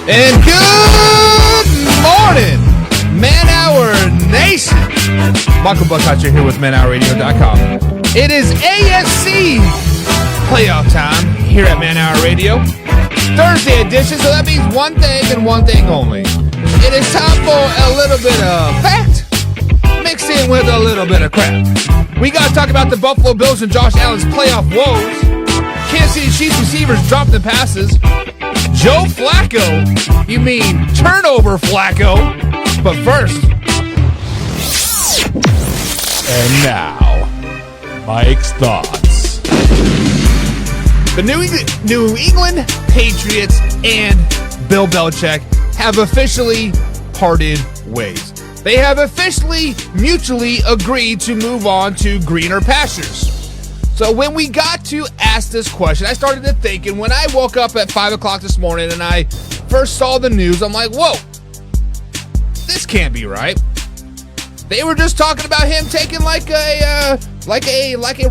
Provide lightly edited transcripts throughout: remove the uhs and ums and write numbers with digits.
And good morning, Man Hour Nation. Michael Buckhatcher here with ManHourRadio.com. It is AFC Playoff time here at Man Hour Radio. Thursday edition, so that means one thing and one thing only. It is time for a little bit of fact mixed in with a little bit of crap. We got to talk about the Buffalo Bills and Josh Allen's playoff woes. Kansas City Chiefs receivers dropping passes. Joe Flacco, you mean turnover Flacco. But first, and now, Mike's thoughts. The New England Patriots and Bill Belichick have officially parted ways. They have officially mutually agreed to move on to greener pastures. So when we got to ask this question, I started to think, and when I woke up at 5 o'clock this morning and I first saw the news, I'm like, whoa, this can't be right. They were just talking about him taking like a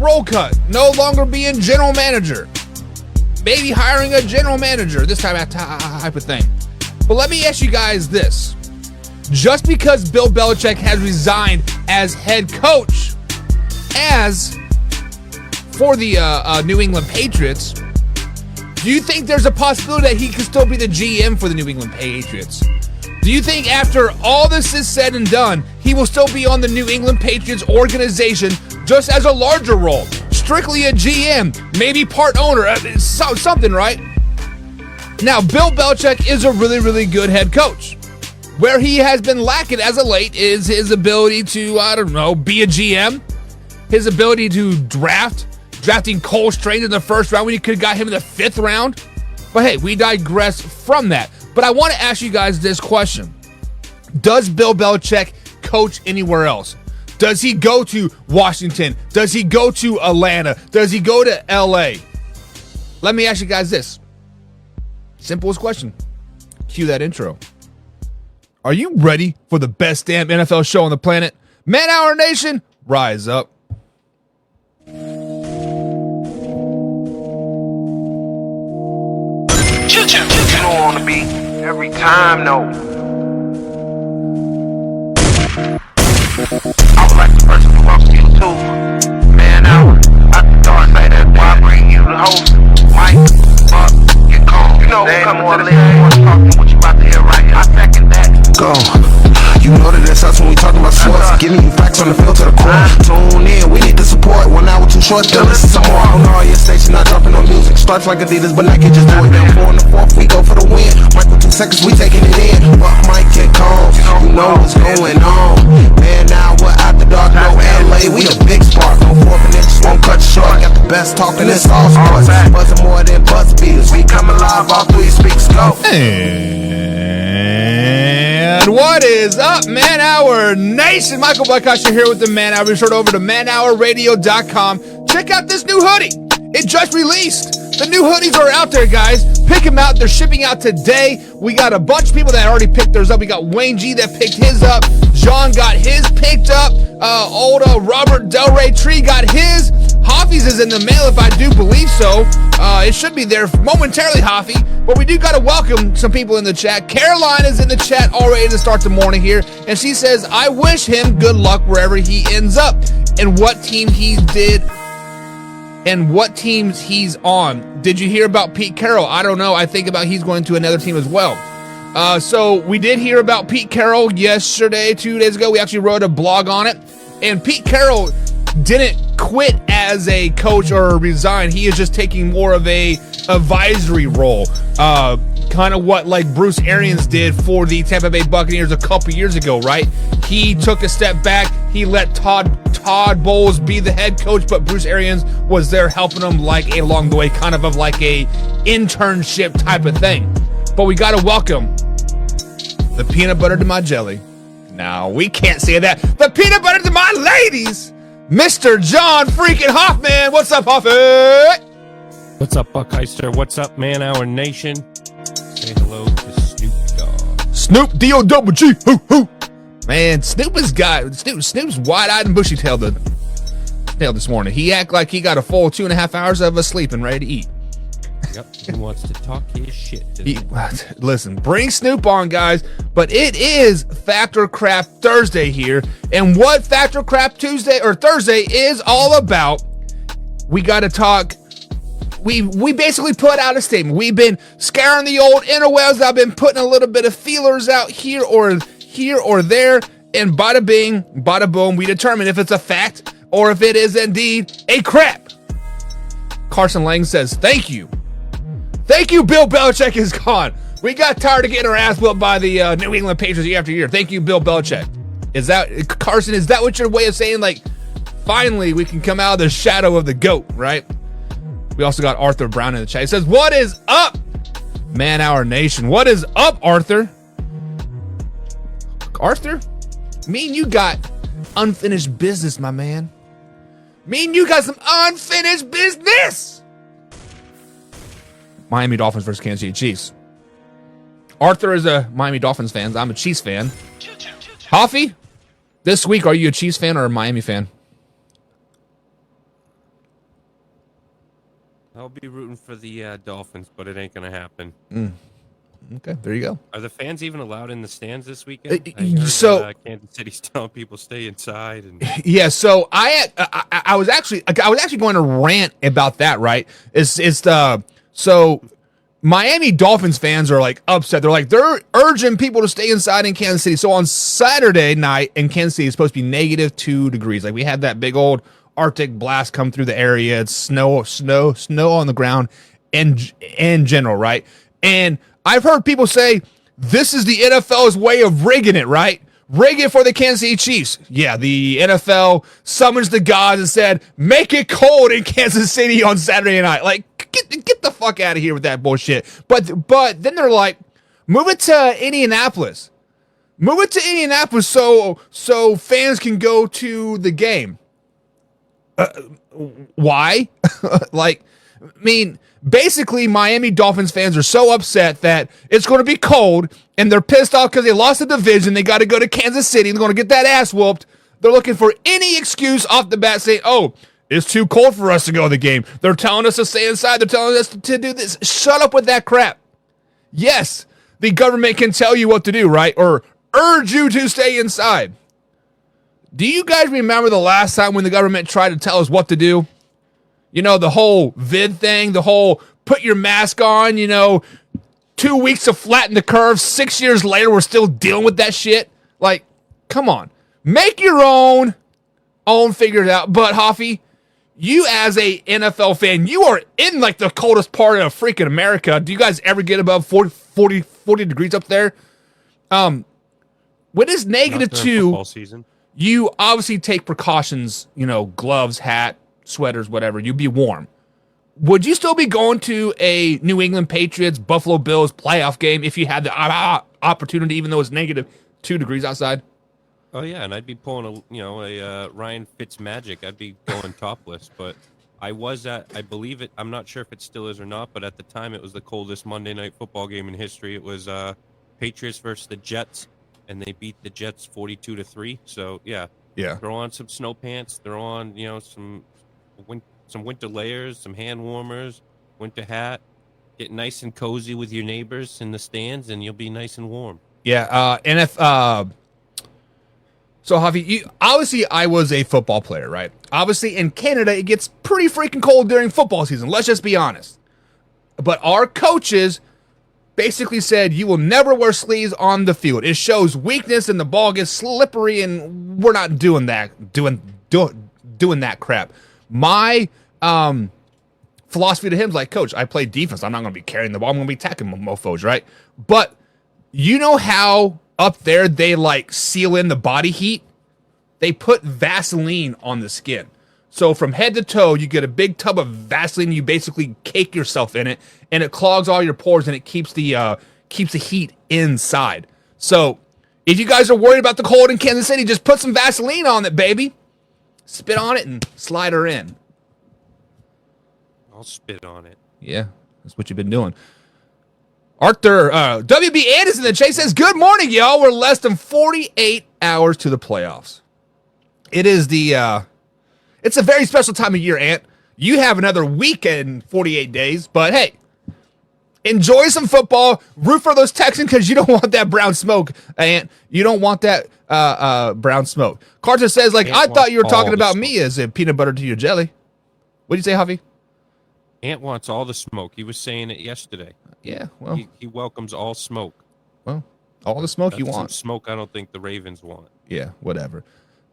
roll cut, no longer being general manager, maybe hiring a general manager, this time type of thing. But let me ask you guys this. Just because Bill Belichick has resigned as head coach for the New England Patriots, do you think there's a possibility that he could still be the GM for the New England Patriots? Do you think after all this is said and done, he will still be on the New England Patriots organization just as a larger role? Strictly a GM, maybe part owner, something, right? Now, Bill Belichick is a really, really good head coach. Where he has been lacking as of late is his ability to, be a GM, his ability to drafting Cole Strange in the first round when you could have got him in the fifth round. But hey, we digress from that. But I want to ask you guys this question. Does Bill Belichick coach anywhere else? Does he go to Washington? Does he go to Atlanta? Does he go to LA? Let me ask you guys this. Simplest question. Cue that intro. Are you ready for the best damn NFL show on the planet? Man Hour Nation, rise up. You don't want to be every time, no. I would like the person who wants you too. Man, I thought say that why I bring you the host, Mike, get calm. You know, we're coming to the same one talking what you about to hear right here. I second that. Go. You know that that's us when we talking about sports. Giving you facts on the field to the core. Tune in, we need the support. 1 hour too short, still listen some more. On all your stations, not dropping on music. Starts like Adidas, but Nike just do it. Down 4 in the 4th, we go for the win. Michael 2 seconds, we taking it in. But Mike get calm, you know what's going on. Man, now we're out the dark, no LA, we a big spark. No 4 minutes, won't cut you short. Got the best talking, it's all sports. Buzzing more than buzz beaters. We coming live, all 3 speaks go. And what is up, Man Hour Nation? Michael Buckhatcher here with the Man Hour. Be sure to over to manhourradio.com. Check out this new hoodie. It just released. The new hoodies are out there, guys. Pick them out. They're shipping out today. We got a bunch of people that already picked theirs up. We got Wayne G that picked his up. John got his picked up. Robert Delray Tree got his. Hoffy's is in the mail, if I do believe so. It should be there momentarily, Hoffy. But we do got to welcome some people in the chat. Caroline is in the chat already to start the morning here. And she says, I wish him good luck wherever he ends up and what team he did and what teams he's on. Did you hear about Pete Carroll? I don't know. I think about he's going to another team as well. So we did hear about Pete Carroll yesterday, 2 days ago. We actually wrote a blog on it. And Pete Carroll didn't quit as a coach or resign. He is just taking more of a advisory role. Kind of what like Bruce Arians did for the Tampa Bay Buccaneers a couple years ago, right? He took a step back. He let Todd Bowles be the head coach, but Bruce Arians was there helping him like along the way, kind of like a internship type of thing. But we got to welcome the peanut butter to my jelly. No, we can't say that. The peanut butter to my ladies, Mr. John freaking Hoffman. What's up, Hoffy? What's up, Buckheister? What's up, Man Hour Nation? Say hello to Snoop Dogg. Snoop D-O-double-G. Hoo, hoo. Man, Snoop's wide-eyed and bushy-tailed this morning. He act like he got a full 2.5 hours of sleep and ready to eat. Yep, he wants to talk his shit. Listen, bring Snoop on, guys. But it is Factor Crap Thursday here. And what Factor Crap Tuesday or Thursday is all about, we got to talk. We basically put out a statement. We've been scouring the old interwebs. I've been putting a little bit of feelers out here or there. And bada bing, bada boom, we determine if it's a fact or if it is indeed a crap. Carson Lang says, thank you. Thank you, Bill Belichick is gone. We got tired of getting our ass whooped by the New England Patriots year after year. Thank you, Bill Belichick. Is that, Carson, is that what your way of saying, like, finally we can come out of the shadow of the GOAT, right? We also got Arthur Brown in the chat. He says, what is up, Man Hour Nation? What is up, Arthur? Arthur? Me and you got unfinished business, my man. Me and you got some unfinished business. Miami Dolphins versus Kansas City Chiefs. Arthur is a Miami Dolphins fan. I'm a Chiefs fan. Hoffy, this week, are you a Chiefs fan or a Miami fan? I'll be rooting for the Dolphins, but it ain't going to happen. Okay, there you go. Are the fans even allowed in the stands this weekend? Kansas City's telling people stay inside. And yeah, so I was actually going to rant about that. Right? So Miami Dolphins fans are like upset. They're urging people to stay inside in Kansas City. So on Saturday night in Kansas City, it's supposed to be -2 degrees. Like we had that big old Arctic blast come through the area. It's snow on the ground in general, right? And I've heard people say this is the NFL's way of rigging it, right? Rig it for the Kansas City Chiefs. Yeah, the NFL summons the gods and said, make it cold in Kansas City on Saturday night. Like, get the fuck out of here with that bullshit. But then they're like, move it to Indianapolis. Move it to Indianapolis so fans can go to the game. Why? Basically, Miami Dolphins fans are so upset that it's going to be cold, and they're pissed off because they lost the division. They got to go to Kansas City. They're going to get that ass whooped. They're looking for any excuse off the bat saying, oh, it's too cold for us to go to the game. They're telling us to stay inside. They're telling us to do this. Shut up with that crap. Yes, the government can tell you what to do, right? Or urge you to stay inside. Do you guys remember the last time when the government tried to tell us what to do? You know, the whole vid thing, the whole put your mask on, 2 weeks to flatten the curve. 6 years later, we're still dealing with that shit. Like, come on. Make your own figure it out. But, Hoffy, you as a NFL fan, you are in, like, the coldest part of freaking America. Do you guys ever get above 40 degrees up there? When it's -2, you obviously take precautions, gloves, hat, sweaters, whatever. You'd be warm. Would you still be going to a New England Patriots, Buffalo Bills playoff game if you had the opportunity, even though it's -2 degrees outside? Oh yeah, and I'd be pulling a Ryan Fitzmagic. I'd be going topless. But I believe it. I'm not sure if it still is or not. But at the time, it was the coldest Monday Night Football game in history. It was Patriots versus the Jets, and they beat the Jets 42-3. So yeah. Throw on some snow pants. Throw on some winter layers, some hand warmers, winter hat. Get nice and cozy with your neighbors in the stands, and you'll be nice and warm. Yeah, so Javi, obviously I was a football player, right? Obviously in Canada it gets pretty freaking cold during football season. Let's just be honest. But our coaches basically said you will never wear sleeves on the field. It shows weakness, and the ball gets slippery, and we're not doing that. Doing that crap. My philosophy to him is like, Coach, I play defense. I'm not going to be carrying the ball. I'm going to be attacking mofos, right? But you know how up there they like seal in the body heat? They put Vaseline on the skin. So from head to toe, you get a big tub of Vaseline. You basically cake yourself in it, and it clogs all your pores, and it keeps the heat inside. So if you guys are worried about the cold in Kansas City, just put some Vaseline on it, baby. Spit on it and slide her in. I'll spit on it. Yeah, that's what you've been doing. Arthur, WB Anderson in the chat says, good morning, y'all. We're less than 48 hours to the playoffs. It is it's a very special time of year, Ant. You have another week and 48 days, but hey, Enjoy some football. Root for those Texans because you don't want that brown smoke, Ant. You don't want that brown smoke. Carter says, like, I thought you were talking about me as a peanut butter to your jelly. What do you say, Javi? Ant wants all the smoke. He was saying it yesterday. Yeah, well. He welcomes all smoke. Well, all the smoke you That's want. some smoke I don't think the Ravens want. Yeah, whatever.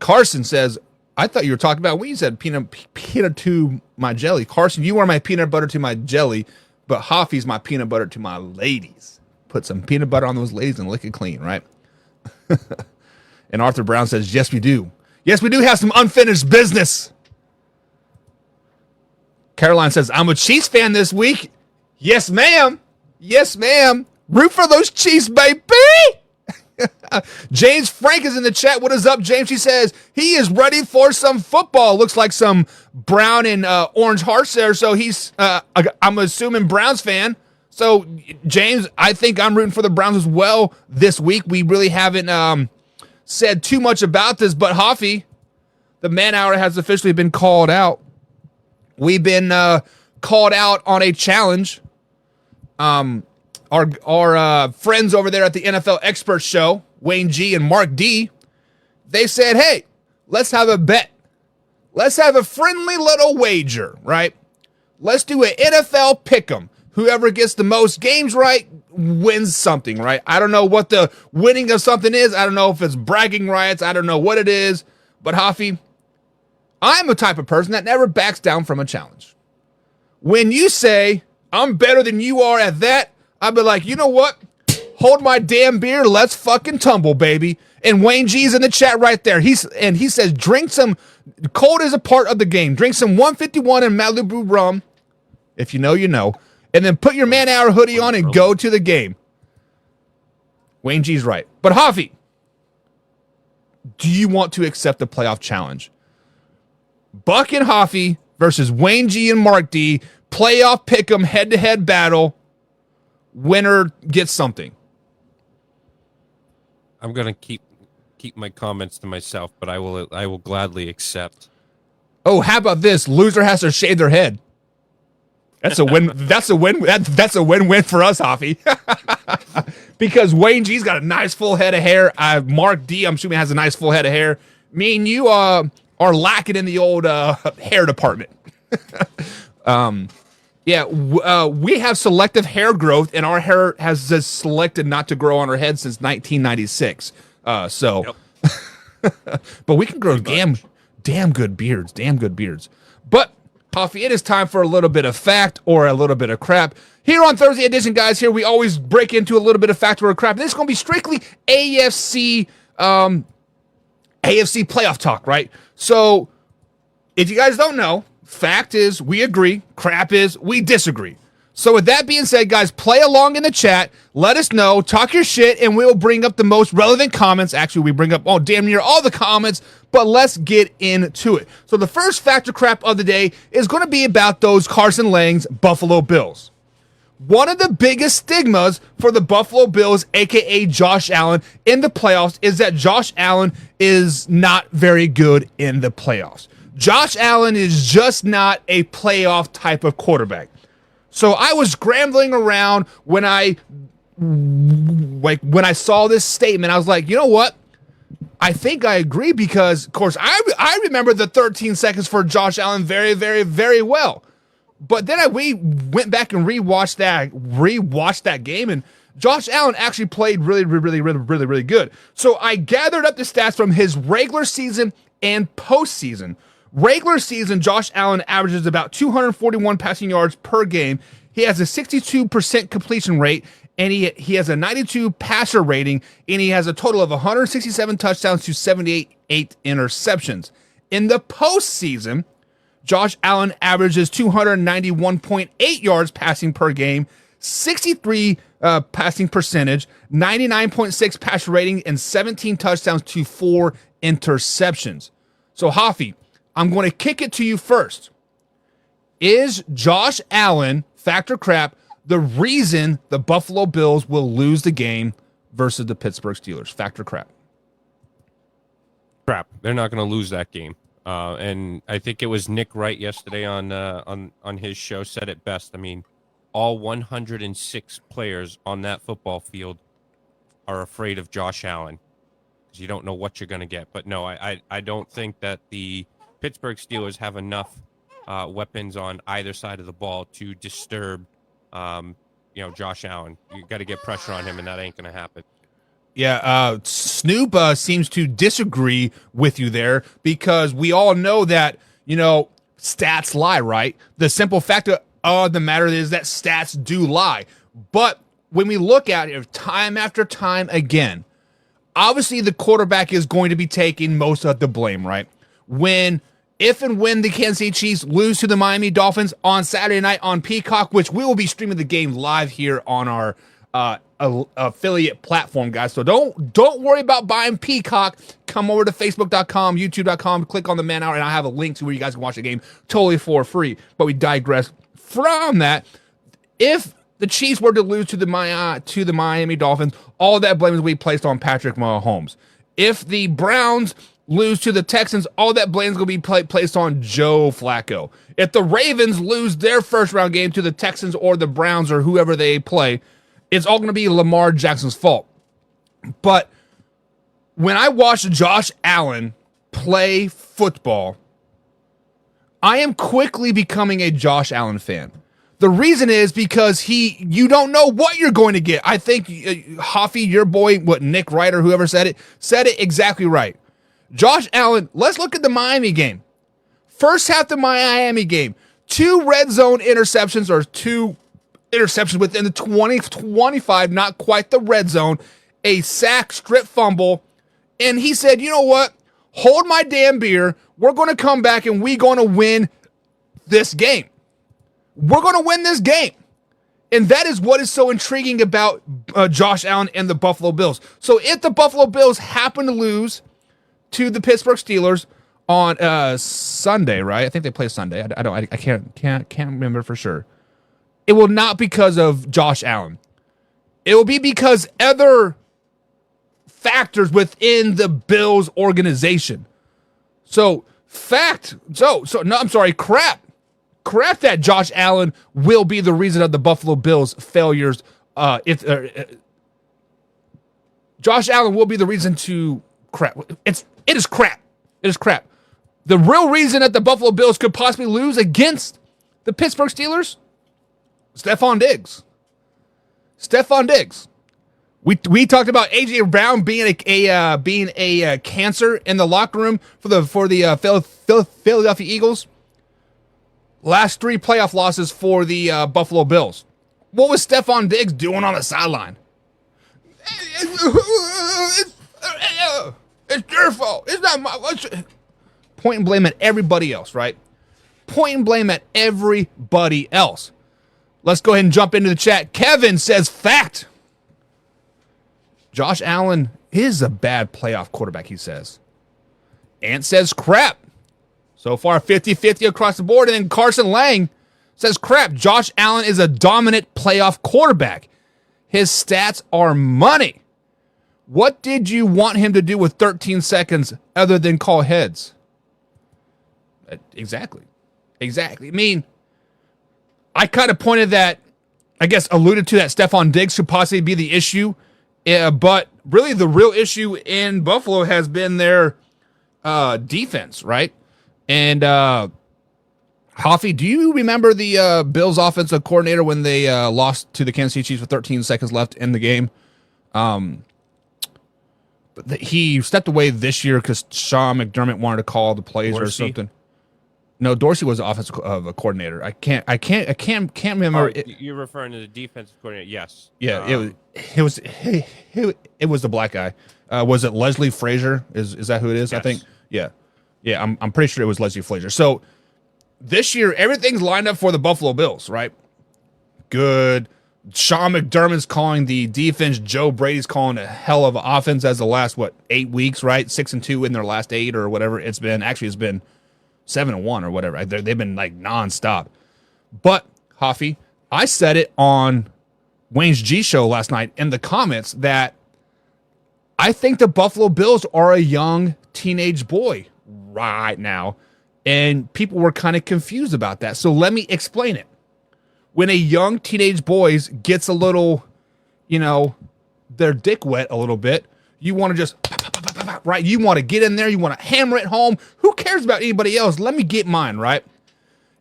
Carson says, I thought you were talking about when you said peanut to my jelly. Carson, you are my peanut butter to my jelly, but Hoffy's my peanut butter to my ladies. Put some peanut butter on those ladies and lick it clean, right? And Arthur Brown says, yes, we do. Yes, we do have some unfinished business. Caroline says, I'm a Chiefs fan this week. Yes, ma'am. Yes, ma'am. Root for those Chiefs, baby. James Frank is in the chat. What is up, James? He says he is ready for some football. Looks like some brown and orange hearts there. So he's, I'm assuming, Browns fan. So, James, I think I'm rooting for the Browns as well this week. We really haven't said too much about this, but Hoffy, the man hour has officially been called out. We've been called out on a challenge. Our friends over there at the NFL Expert Show, Wayne G and Mark D, they said, hey, let's have a bet. Let's have a friendly little wager, right? Let's do an NFL pick'em. Whoever gets the most games right wins something, right? I don't know what the winning of something is. I don't know if it's bragging rights. I don't know what it is. But, Hafi, I'm the type of person that never backs down from a challenge. When you say, I'm better than you are at that, I'll be like, you know what? Hold my damn beer. Let's fucking tumble, baby. And Wayne G's in the chat right there. He says, drink some, cold is a part of the game. Drink some 151 and Malibu rum. If you know, you know. And then put your man hour hoodie on and go to the game. Wayne G's right. But Hafi, do you want to accept the playoff challenge? Buck and Hafi versus Wayne G and Mark D. Playoff pick'em head-to-head battle. Winner gets something. I'm gonna keep my comments to myself, but I will gladly accept. Oh, how about this? Loser has to shave their head. That's a win. That's a win. That's a win-win for us, Hoffy. Because Wayne G's got a nice full head of hair. Mark D, I'm assuming, has a nice full head of hair. Me and you are lacking in the old hair department. Yeah, we have selective hair growth, and our hair has just selected not to grow on our head since 1996. Yep. But we can grow damn good beards. But, Coffee, it is time for a little bit of fact or a little bit of crap. Here on Thursday edition, guys, here we always break into a little bit of fact or crap. This is going to be strictly AFC playoff talk, right? So, if you guys don't know, fact is we agree, crap is we disagree. So with that being said, guys, play along in the chat. Let us know, talk your shit, and we'll bring up the most relevant comments. Actually, we bring up damn near all the comments, but let's get into it. So the first fact or crap of the day is going to be about those Carson Lang's Buffalo Bills. One of the biggest stigmas for the Buffalo Bills, a.k.a. Josh Allen, in the playoffs is that Josh Allen is not very good in the playoffs. Josh Allen is just not a playoff type of quarterback. So I was scrambling around when I saw this statement. I was like, you know what? I think I agree because, of course, I remember the 13 seconds for Josh Allen very, very, very well. But then we went back and rewatched that game, and Josh Allen actually played really, really, really, really, really good. So I gathered up the stats from his regular season and postseason. Regular season, Josh Allen averages about 241 passing yards per game. He has a 62% completion rate, and he has a 92 passer rating, and he has a total of 167 touchdowns to 78 interceptions. In the postseason, Josh Allen averages 291.8 yards passing per game, 63 passing percentage, 99.6 passer rating, and 17 touchdowns to 4 interceptions. So, Hafi, I'm going to kick it to you first. Is Josh Allen, fact or crap, the reason the Buffalo Bills will lose the game versus the Pittsburgh Steelers? Fact or crap? Crap. They're not going to lose that game. And I think it was Nick Wright yesterday on his show said it best. I mean, all 106 players on that football field are afraid of Josh Allen because you don't know what you're going to get. But no, I don't think that the Pittsburgh Steelers have enough weapons on either side of the ball to disturb, Josh Allen. You got to get pressure on him, and that ain't going to happen. Yeah, Snoop seems to disagree with you there because we all know that, stats lie, right? The simple fact of the matter is that stats do lie. But when we look at it time after time again, obviously the quarterback is going to be taking most of the blame, right? If and when the Kansas City Chiefs lose to the Miami Dolphins on Saturday night on Peacock, which we will be streaming the game live here on our affiliate platform, guys. So don't worry about buying Peacock. Come over to facebook.com, youtube.com, click on the Man Hour, and I have a link to where you guys can watch the game totally for free. But we digress from that. If the Chiefs were to lose to the Miami Dolphins, all that blame is we placed on Patrick Mahomes. If the Browns lose to the Texans, all that blame is going to be placed on Joe Flacco. If the Ravens lose their first round game to the Texans or the Browns or whoever they play, it's all going to be Lamar Jackson's fault. But when I watch Josh Allen play football, I am quickly becoming a Josh Allen fan. The reason is because you don't know what you're going to get. I think Hoffy, your boy, Nick Wright or whoever said it exactly right. Josh Allen, let's look at the Miami game. First half the Miami game, 2 red zone interceptions or 2 interceptions within the 20-25, not quite the red zone, a sack, strip fumble, and he said, you know what? Hold my damn beer. We're going to come back and we're going to win this game. We're going to win this game. And that is what is so intriguing about Josh Allen and the Buffalo Bills. So if the Buffalo Bills happen to lose to the Pittsburgh Steelers on Sunday, right? I think they play Sunday. I can't remember for sure. It will not because of Josh Allen. It will be because other factors within the Bills organization. Crap that Josh Allen will be the reason of the Buffalo Bills failures. Josh Allen will be the reason to crap. It is crap. It is crap. The real reason that the Buffalo Bills could possibly lose against the Pittsburgh Steelers, Stephon Diggs. We talked about AJ Brown being a cancer in the locker room for the Philadelphia Eagles. Last 3 playoff losses for the Buffalo Bills. What was Stephon Diggs doing on the sideline? It's your fault. It's not my. Point and blame at everybody else, right? Point and blame at everybody else. Let's go ahead and jump into the chat. Kevin says, fact. Josh Allen is a bad playoff quarterback, he says. Ant says, crap. So far, 50-50 across the board. And then Carson Lang says, crap. Josh Allen is a dominant playoff quarterback. His stats are money. What did you want him to do with 13 seconds other than call heads? Exactly. I mean, I kind of alluded to that Stephon Diggs could possibly be the issue. But really the real issue in Buffalo has been their defense, right? And Hoffy, do you remember the Bills offensive coordinator when they lost to the Kansas City Chiefs with 13 seconds left in the game? But he stepped away this year because Sean McDermott wanted to call the plays or something. No, Dorsey was the offensive coordinator. I can't remember. You're referring to the defensive coordinator? Yes. Yeah, it was the black guy. Was it Leslie Frazier? Is that who it is? Yes. I think. Yeah. I'm pretty sure it was Leslie Frazier. So this year everything's lined up for the Buffalo Bills, right? Good. Sean McDermott's calling the defense. Joe Brady's calling a hell of an offense as the last 8 weeks, right? 6-2 in their last 8 or whatever it's been. Actually, it's been 7-1 or whatever. They've been like nonstop. But Hoffy, I said it on Wayne's G show last night in the comments that I think the Buffalo Bills are a young teenage boy right now, and people were kind of confused about that. So let me explain it. when a young teenage boys gets a little, their dick wet a little bit, you want to just, pop, pop, pop, pop, pop, right? You want to get in there. You want to hammer it home. Who cares about anybody else? Let me get mine, right?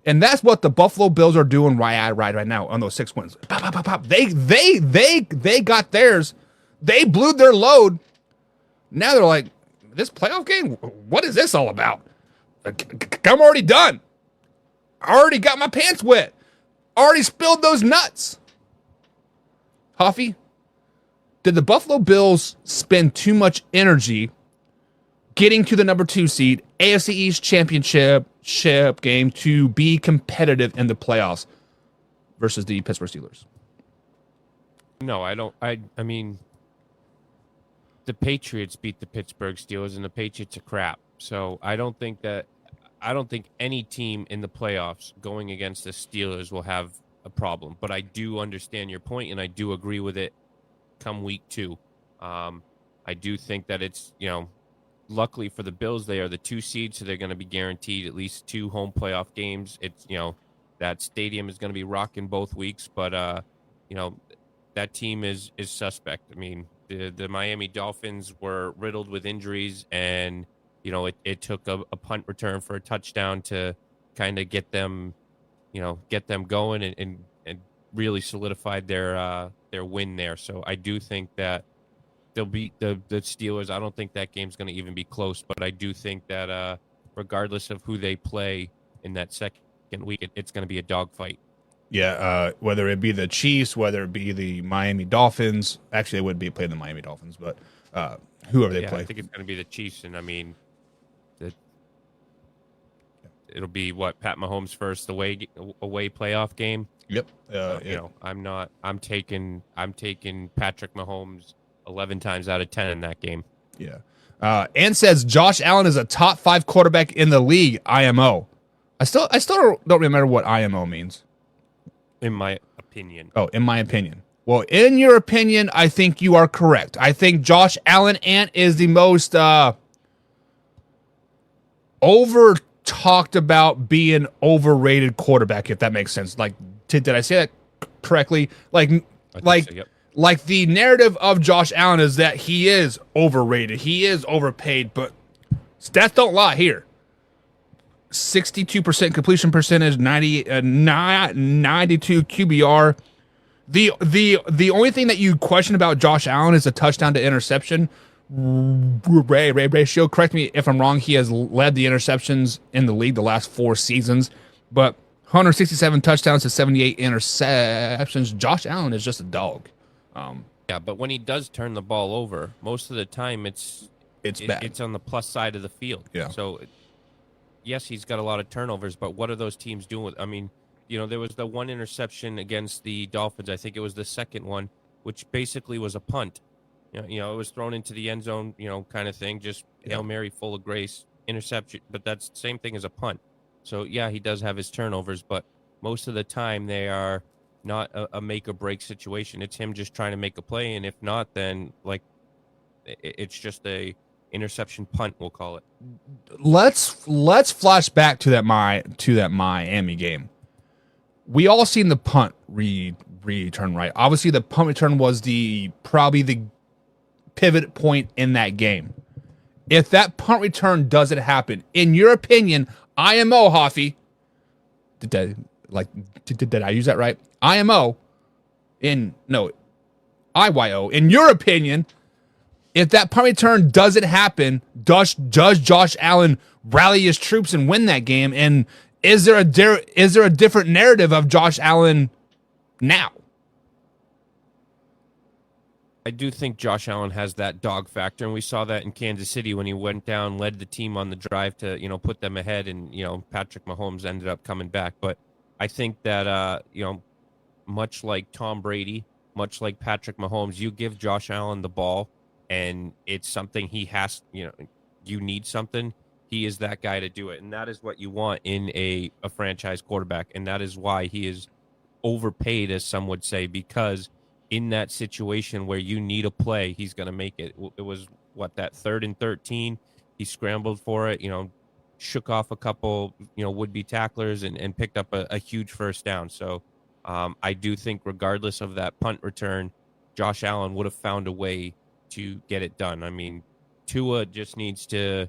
And that's what the Buffalo Bills are doing right now on those 6 wins. Pop, pop, pop, pop. They got theirs. They blew their load. Now they're like, this playoff game, what is this all about? I'm already done. I already got my pants wet. Already spilled those nuts. Huffy, did the Buffalo Bills spend too much energy getting to the number 2 seed, AFC East championship game to be competitive in the playoffs versus the Pittsburgh Steelers? No, I don't. I mean, the Patriots beat the Pittsburgh Steelers, and the Patriots are crap. So I don't think any team in the playoffs going against the Steelers will have a problem. But I do understand your point, and I do agree with it come week 2. I do think that it's, luckily for the Bills, they are the 2 seed, so they're going to be guaranteed at least 2 home playoff games. It's, that stadium is going to be rocking both weeks, but, that team is suspect. I mean, the Miami Dolphins were riddled with injuries, and, it took a punt return for a touchdown to kind of get them going and really solidified their win there. So I do think that they'll beat the Steelers. I don't think that game's going to even be close, but I do think that regardless of who they play in that second week, it's going to be a dogfight. Yeah, whether it be the Chiefs, whether it be the Miami Dolphins. Actually, they wouldn't be playing the Miami Dolphins, but whoever they play. I think it's going to be the Chiefs, and I mean, it'll be Pat Mahomes' first away playoff game. Yep. I'm taking Patrick Mahomes 11 times out of 10 in that game. Yeah. And says Josh Allen is a top 5 quarterback in the league. IMO. I still don't remember what IMO means. In my opinion. Oh, in my opinion. Well, in your opinion, I think you are correct. I think Josh Allen is the most over talked about being overrated quarterback, if that makes sense. Like, did I say that correctly? Like the narrative of Josh Allen is that he is overrated, he is overpaid, but stats don't lie here. 62% completion percentage, 92 QBR. The only thing that you question about Josh Allen is a touchdown to interception ratio. Correct me if I'm wrong. He has led the interceptions in the league the last 4 seasons, but 167 touchdowns to 78 interceptions. Josh Allen is just a dog. Yeah, but when he does turn the ball over, most of the time it's bad. It's on the plus side of the field. Yeah. So, yes, he's got a lot of turnovers, but what are those teams doing with? I mean, there was the one interception against the Dolphins. I think it was the second one, which basically was a punt. It was thrown into the end zone, kind of thing. Just Hail Mary, full of grace, interception. But that's the same thing as a punt. So, yeah, he does have his turnovers, but most of the time they are not a make or break situation. It's him just trying to make a play, and if not, then it's just a interception punt, we'll call it. Let's flash back to that Miami game. We all seen the punt return, right? Obviously, the punt return was probably the pivot point in that game. If that punt return doesn't happen, in your opinion, IMO, Hoffy, did I use that right? IMO, IYO, in your opinion, if that punt return doesn't happen, does Josh Allen rally his troops and win that game? And is there a different narrative of Josh Allen now? I do think Josh Allen has that dog factor, and we saw that in Kansas City when he went down, led the team on the drive to, put them ahead, and, Patrick Mahomes ended up coming back. But I think that, much like Tom Brady, much like Patrick Mahomes, you give Josh Allen the ball, and it's something he has, you need something, he is that guy to do it. And that is what you want in a franchise quarterback. And that is why he is overpaid, as some would say, because in that situation where you need a play, he's going to make it. It was, that 3rd and 13? He scrambled for it, shook off a couple, would-be tacklers and picked up a huge first down. So I do think regardless of that punt return, Josh Allen would have found a way to get it done. I mean, Tua just needs to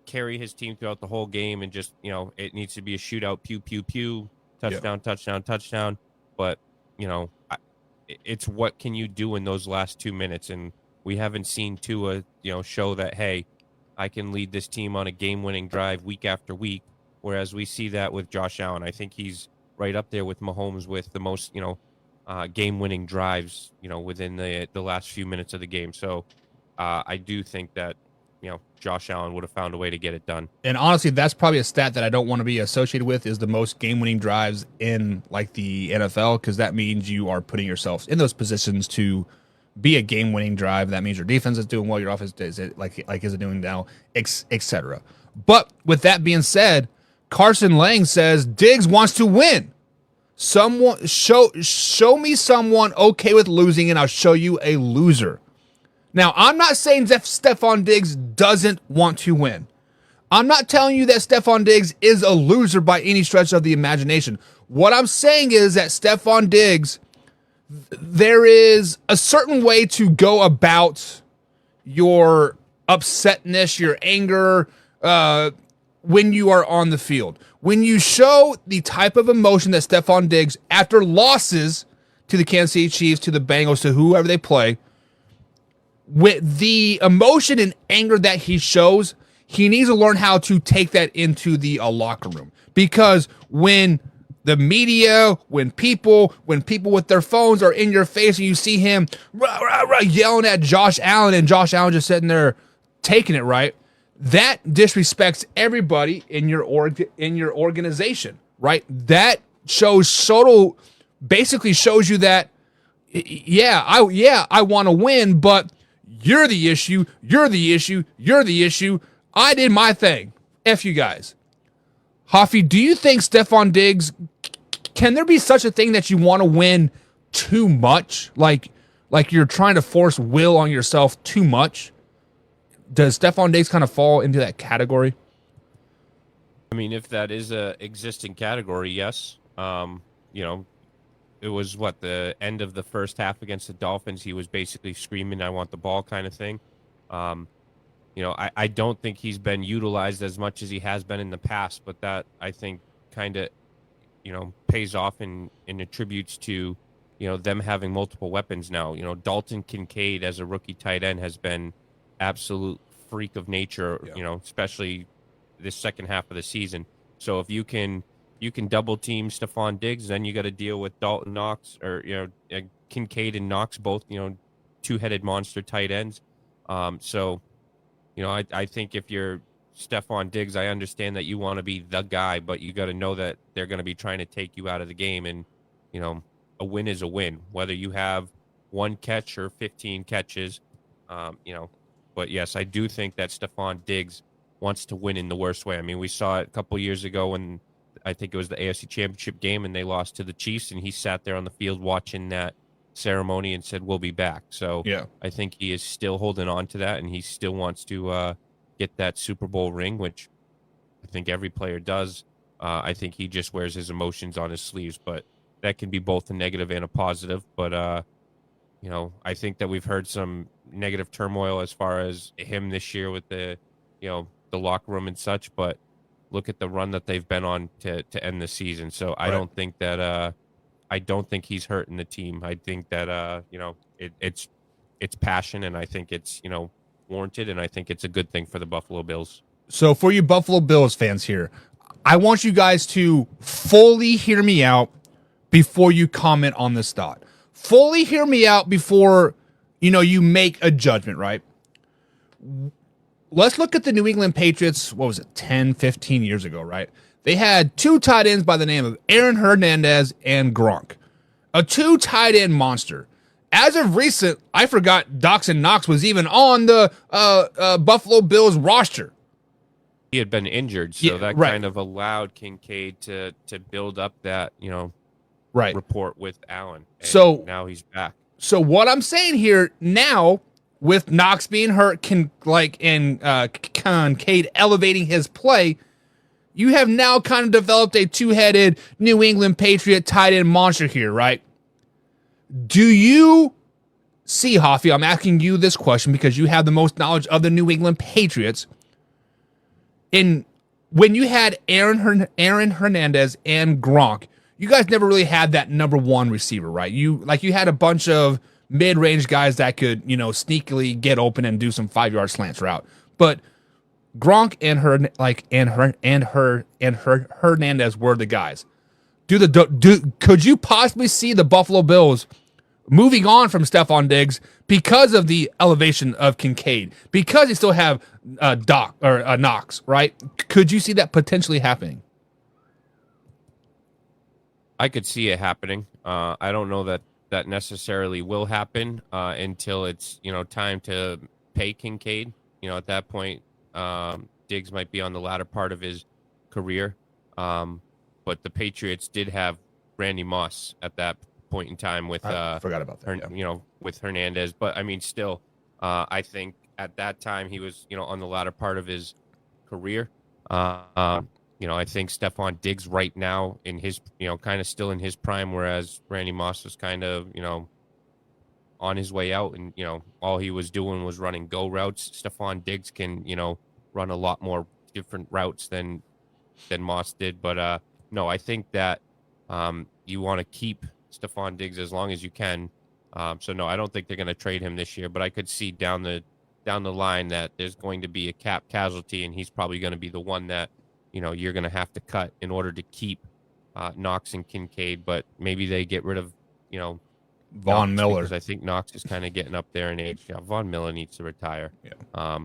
carry his team throughout the whole game and just, it needs to be a shootout, pew, pew, pew, touchdown, touchdown, touchdown. But, it's what can you do in those last 2 minutes? And we haven't seen Tua, show that, hey, I can lead this team on a game-winning drive week after week, whereas we see that with Josh Allen. I think he's right up there with Mahomes with the most, game-winning drives, within the last few minutes of the game. So I do think that, Josh Allen would have found a way to get it done. And honestly, that's probably a stat that I don't want to be associated with, is the most game-winning drives in like the NFL, because that means you are putting yourselves in those positions to be a game-winning drive. That means your defense is doing well, your offense is it is it doing now, etc. But with that being said, Carson Lang says Diggs wants to win. Someone show me someone okay with losing, and I'll show you a loser. Now, I'm not saying that Stephon Diggs doesn't want to win. I'm not telling you that Stephon Diggs is a loser by any stretch of the imagination. What I'm saying is that Stephon Diggs, there is a certain way to go about your upsetness, your anger, when you are on the field. When you show the type of emotion that Stephon Diggs, after losses to the Kansas City Chiefs, to the Bengals, to whoever they play, with the emotion and anger that he shows, he needs to learn how to take that into the locker room. Because when the media, when people with their phones are in your face and you see him rah, rah, rah, yelling at Josh Allen, and Josh Allen just sitting there taking it, right? That disrespects everybody in your organization, right? That basically shows you that, I want to win, but you're the issue. I did my thing. F you guys. Hoffy, do you think Stephon Diggs, can there be such a thing that you want to win too much? Like you're trying to force will on yourself too much? Does Stephon Diggs kind of fall into that category? I mean, if that is a existing category, yes. It was the end of the first half against the Dolphins. He was basically screaming, "I want the ball," kind of thing. I don't think he's been utilized as much as he has been in the past, but that I think kind of, pays off and attributes to, them having multiple weapons now. Dalton Kincaid as a rookie tight end has been absolute freak of nature, especially this second half of the season. So if you can double team Stephon Diggs, then you got to deal with Dalton Knox or Kincaid and Knox, both two-headed monster tight ends. So I think if you're Stephon Diggs, I understand that you want to be the guy, but you got to know that they're going to be trying to take you out of the game, and a win is a win, whether you have one catch or 15 catches. But yes, I do think that Stephon Diggs wants to win in the worst way. I mean, we saw it a couple years ago when I think it was the AFC Championship game and they lost to the Chiefs, and he sat there on the field watching that ceremony and said, "We'll be back." So yeah, I think he is still holding on to that, and he still wants to get that Super Bowl ring, which I think every player does. I think he just wears his emotions on his sleeves, but that can be both a negative and a positive. But I think that we've heard some negative turmoil as far as him this year with the locker room and such, but look at the run that they've been on to end the season. So I don't think that I don't think he's hurting the team. I think that it's passion, and I think it's warranted, and I think it's a good thing for the Buffalo Bills. So for you Buffalo Bills fans here, I want you guys to fully hear me out before you comment on this thought. Fully hear me out before you make a judgment, right? Let's look at the New England Patriots, 10, 15 years ago, right? They had two tight ends by the name of Aaron Hernandez and Gronk. A two tight end monster. As of recent, I forgot Dawson Knox was even on the Buffalo Bills roster. He had been injured, so kind of allowed Kincaid to build up that, rapport with Allen. And so now he's back. So what I'm saying here now, with Knox being hurt, Kincaid elevating his play, you have now kind of developed a two-headed New England Patriot tight end monster here, right? Do you see, Hoffy, I'm asking you this question because you have the most knowledge of the New England Patriots. When you had Aaron Hernandez and Gronk, you guys never really had that number one receiver, right? You had a bunch of mid-range guys that could, sneakily get open and do some 5-yard slants route. But Gronk and Hernandez were the guys. Could you possibly see the Buffalo Bills moving on from Stephon Diggs because of the elevation of Kincaid, because they still have Knox, right? Could you see that potentially happening? I could see it happening. I don't know that necessarily will happen until it's time to pay Kincaid. At that point, Diggs might be on the latter part of his career, but the Patriots did have Randy Moss at that point in time with I forgot about that. With Hernandez, but I mean, still, I think at that time he was on the latter part of his career. I think Stephon Diggs right now in his kind of still in his prime, whereas Randy Moss was kind of on his way out, and all he was doing was running go routes. Stephon Diggs can run a lot more different routes than Moss did, but no, I think that you want to keep Stephon Diggs as long as you can. So no, I don't think they're going to trade him this year, but I could see down the line that there's going to be a cap casualty, and he's probably going to be the one that you're going to have to cut in order to keep Knox and Kincaid. But maybe they get rid of Von Miller, because I think Knox is kind of getting up there in age. Yeah, Von Miller needs to retire. Yeah.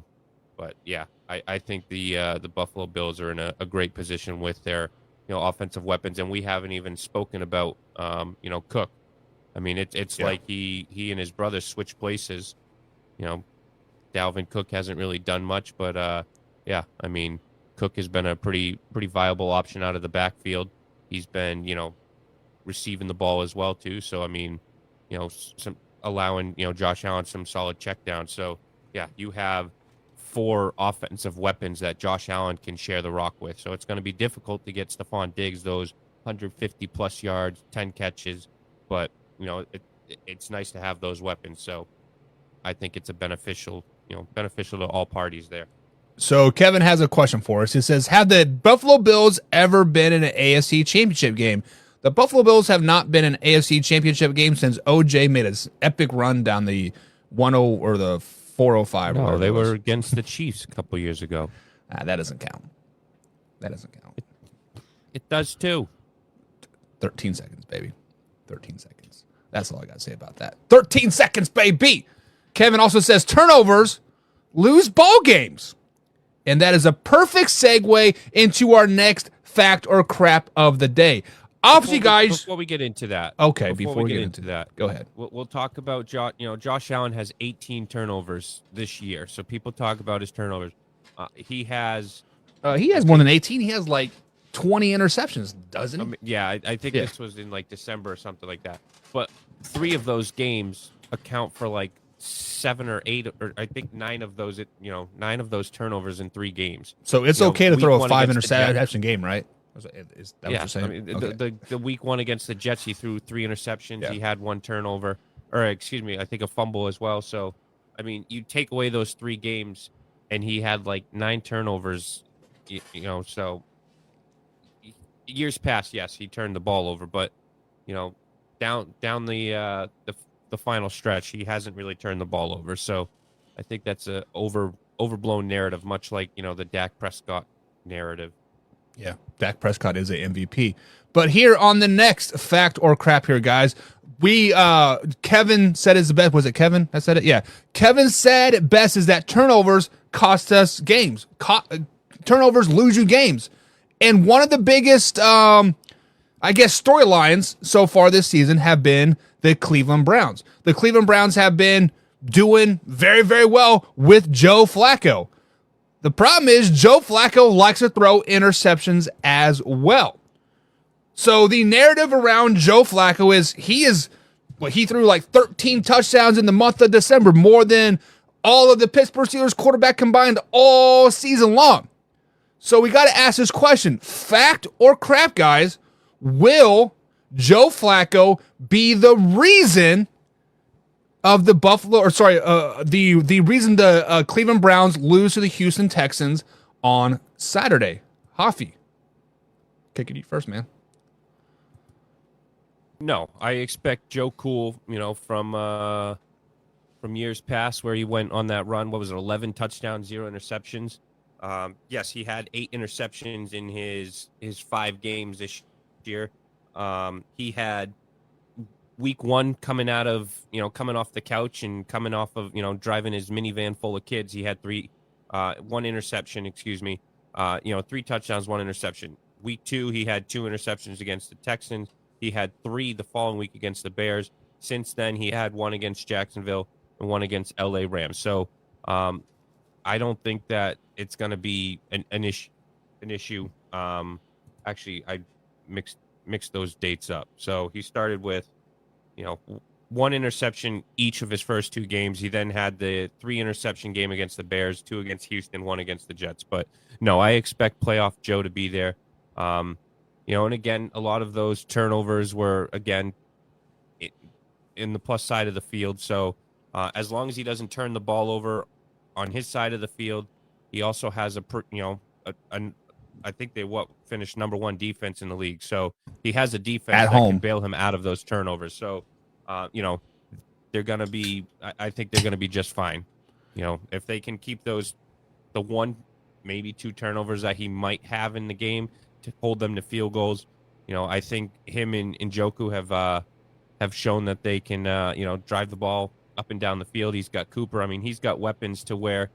But yeah, I think the Buffalo Bills are in a great position with their offensive weapons, and we haven't even spoken about Cook. I mean, it's like he and his brother switched places. Dalvin Cook hasn't really done much, but yeah, I mean, Cook has been a pretty viable option out of the backfield. He's been receiving the ball as well too. So I mean, some allowing Josh Allen some solid checkdowns. So yeah, you have 4 offensive weapons that Josh Allen can share the rock with. So it's going to be difficult to get Stephon Diggs those 150 plus yards, 10 catches, but it's nice to have those weapons. So I think it's a beneficial to all parties there. So Kevin has a question for us. It says, have the Buffalo Bills ever been in an AFC championship game? The Buffalo Bills have not been in an AFC championship game since OJ made his epic run down the 10 or the 405. No, they were against the Chiefs a couple years ago. That doesn't count. It does too. 13 seconds, baby. 13 seconds. That's all I got to say about that. 13 seconds, baby. Kevin also says turnovers lose ball games. And that is a perfect segue into our next fact or crap of the day. Obviously, guys. Before we get into that. Okay, before we get into that. Go ahead. We'll talk about Josh Allen has 18 turnovers this year. So people talk about his turnovers. He has more than 18. He has like 20 interceptions, doesn't he? Yeah, I think this was in like December or something like that. But 3 of those games account for like 7 or 8, or I think 9 of those. 9 of those turnovers in 3 games. So it's okay to throw a 5 interception game, right? Is that what you're saying? I mean, the week 1 against the Jets, he threw 3 interceptions. Yeah. He had 1 turnover, or excuse me, I think a fumble as well. So, I mean, you take away those 3 games, and he had like 9 turnovers. So years past, yes, he turned the ball over, but down the final stretch, he hasn't really turned the ball over. So I think that's a overblown narrative, much like the Dak Prescott narrative. Yeah, Dak Prescott is a MVP. But here on the next fact or crap here, guys, Kevin said it's the best. Was it Kevin that said it? Yeah. Kevin said it best is that turnovers cost us games. Turnovers lose you games. And one of the biggest, storylines so far this season have been the Cleveland Browns. The Cleveland Browns have been doing very, very well with Joe Flacco. The problem is Joe Flacco likes to throw interceptions as well. So the narrative around Joe Flacco is he threw like 13 touchdowns in the month of December, more than all of the Pittsburgh Steelers quarterback combined all season long. So we got to ask this question. Fact or crap, guys? Will Joe Flacco be the reason of the the reason the Cleveland Browns lose to the Houston Texans on Saturday? Hoffy, kick it to you first, man. No, I expect Joe Cool, from years past where he went on that run. What was it, 11 touchdowns, 0 interceptions? Yes, he had 8 interceptions in his 5 games this year. He had week 1 coming off the couch and coming off of, driving his minivan full of kids. He had 1 interception, 3 touchdowns, 1 interception. Week 2, he had 2 interceptions against the Texans. He had 3 the following week against the Bears. Since then, he had 1 against Jacksonville and 1 against LA Rams. So I don't think that it's going to be an issue. Actually, I mixed those dates up. So he started with, 1 interception each of his first 2 games. He then had the 3 interception game against the Bears, 2 against Houston, 1 against the Jets. But no, I expect playoff Joe to be there. And again, a lot of those turnovers were, again, in the plus side of the field. So as long as he doesn't turn the ball over on his side of the field, he also has I think they finished number 1 defense in the league. So he has a defense that can bail him out of those turnovers. So, they're going to be, I think they're going to be just fine. If they can keep the 1, maybe 2 turnovers that he might have in the game to hold them to field goals. I think him and Njoku have shown that they can, drive the ball up and down the field. He's got Cooper. I mean, he's got weapons to where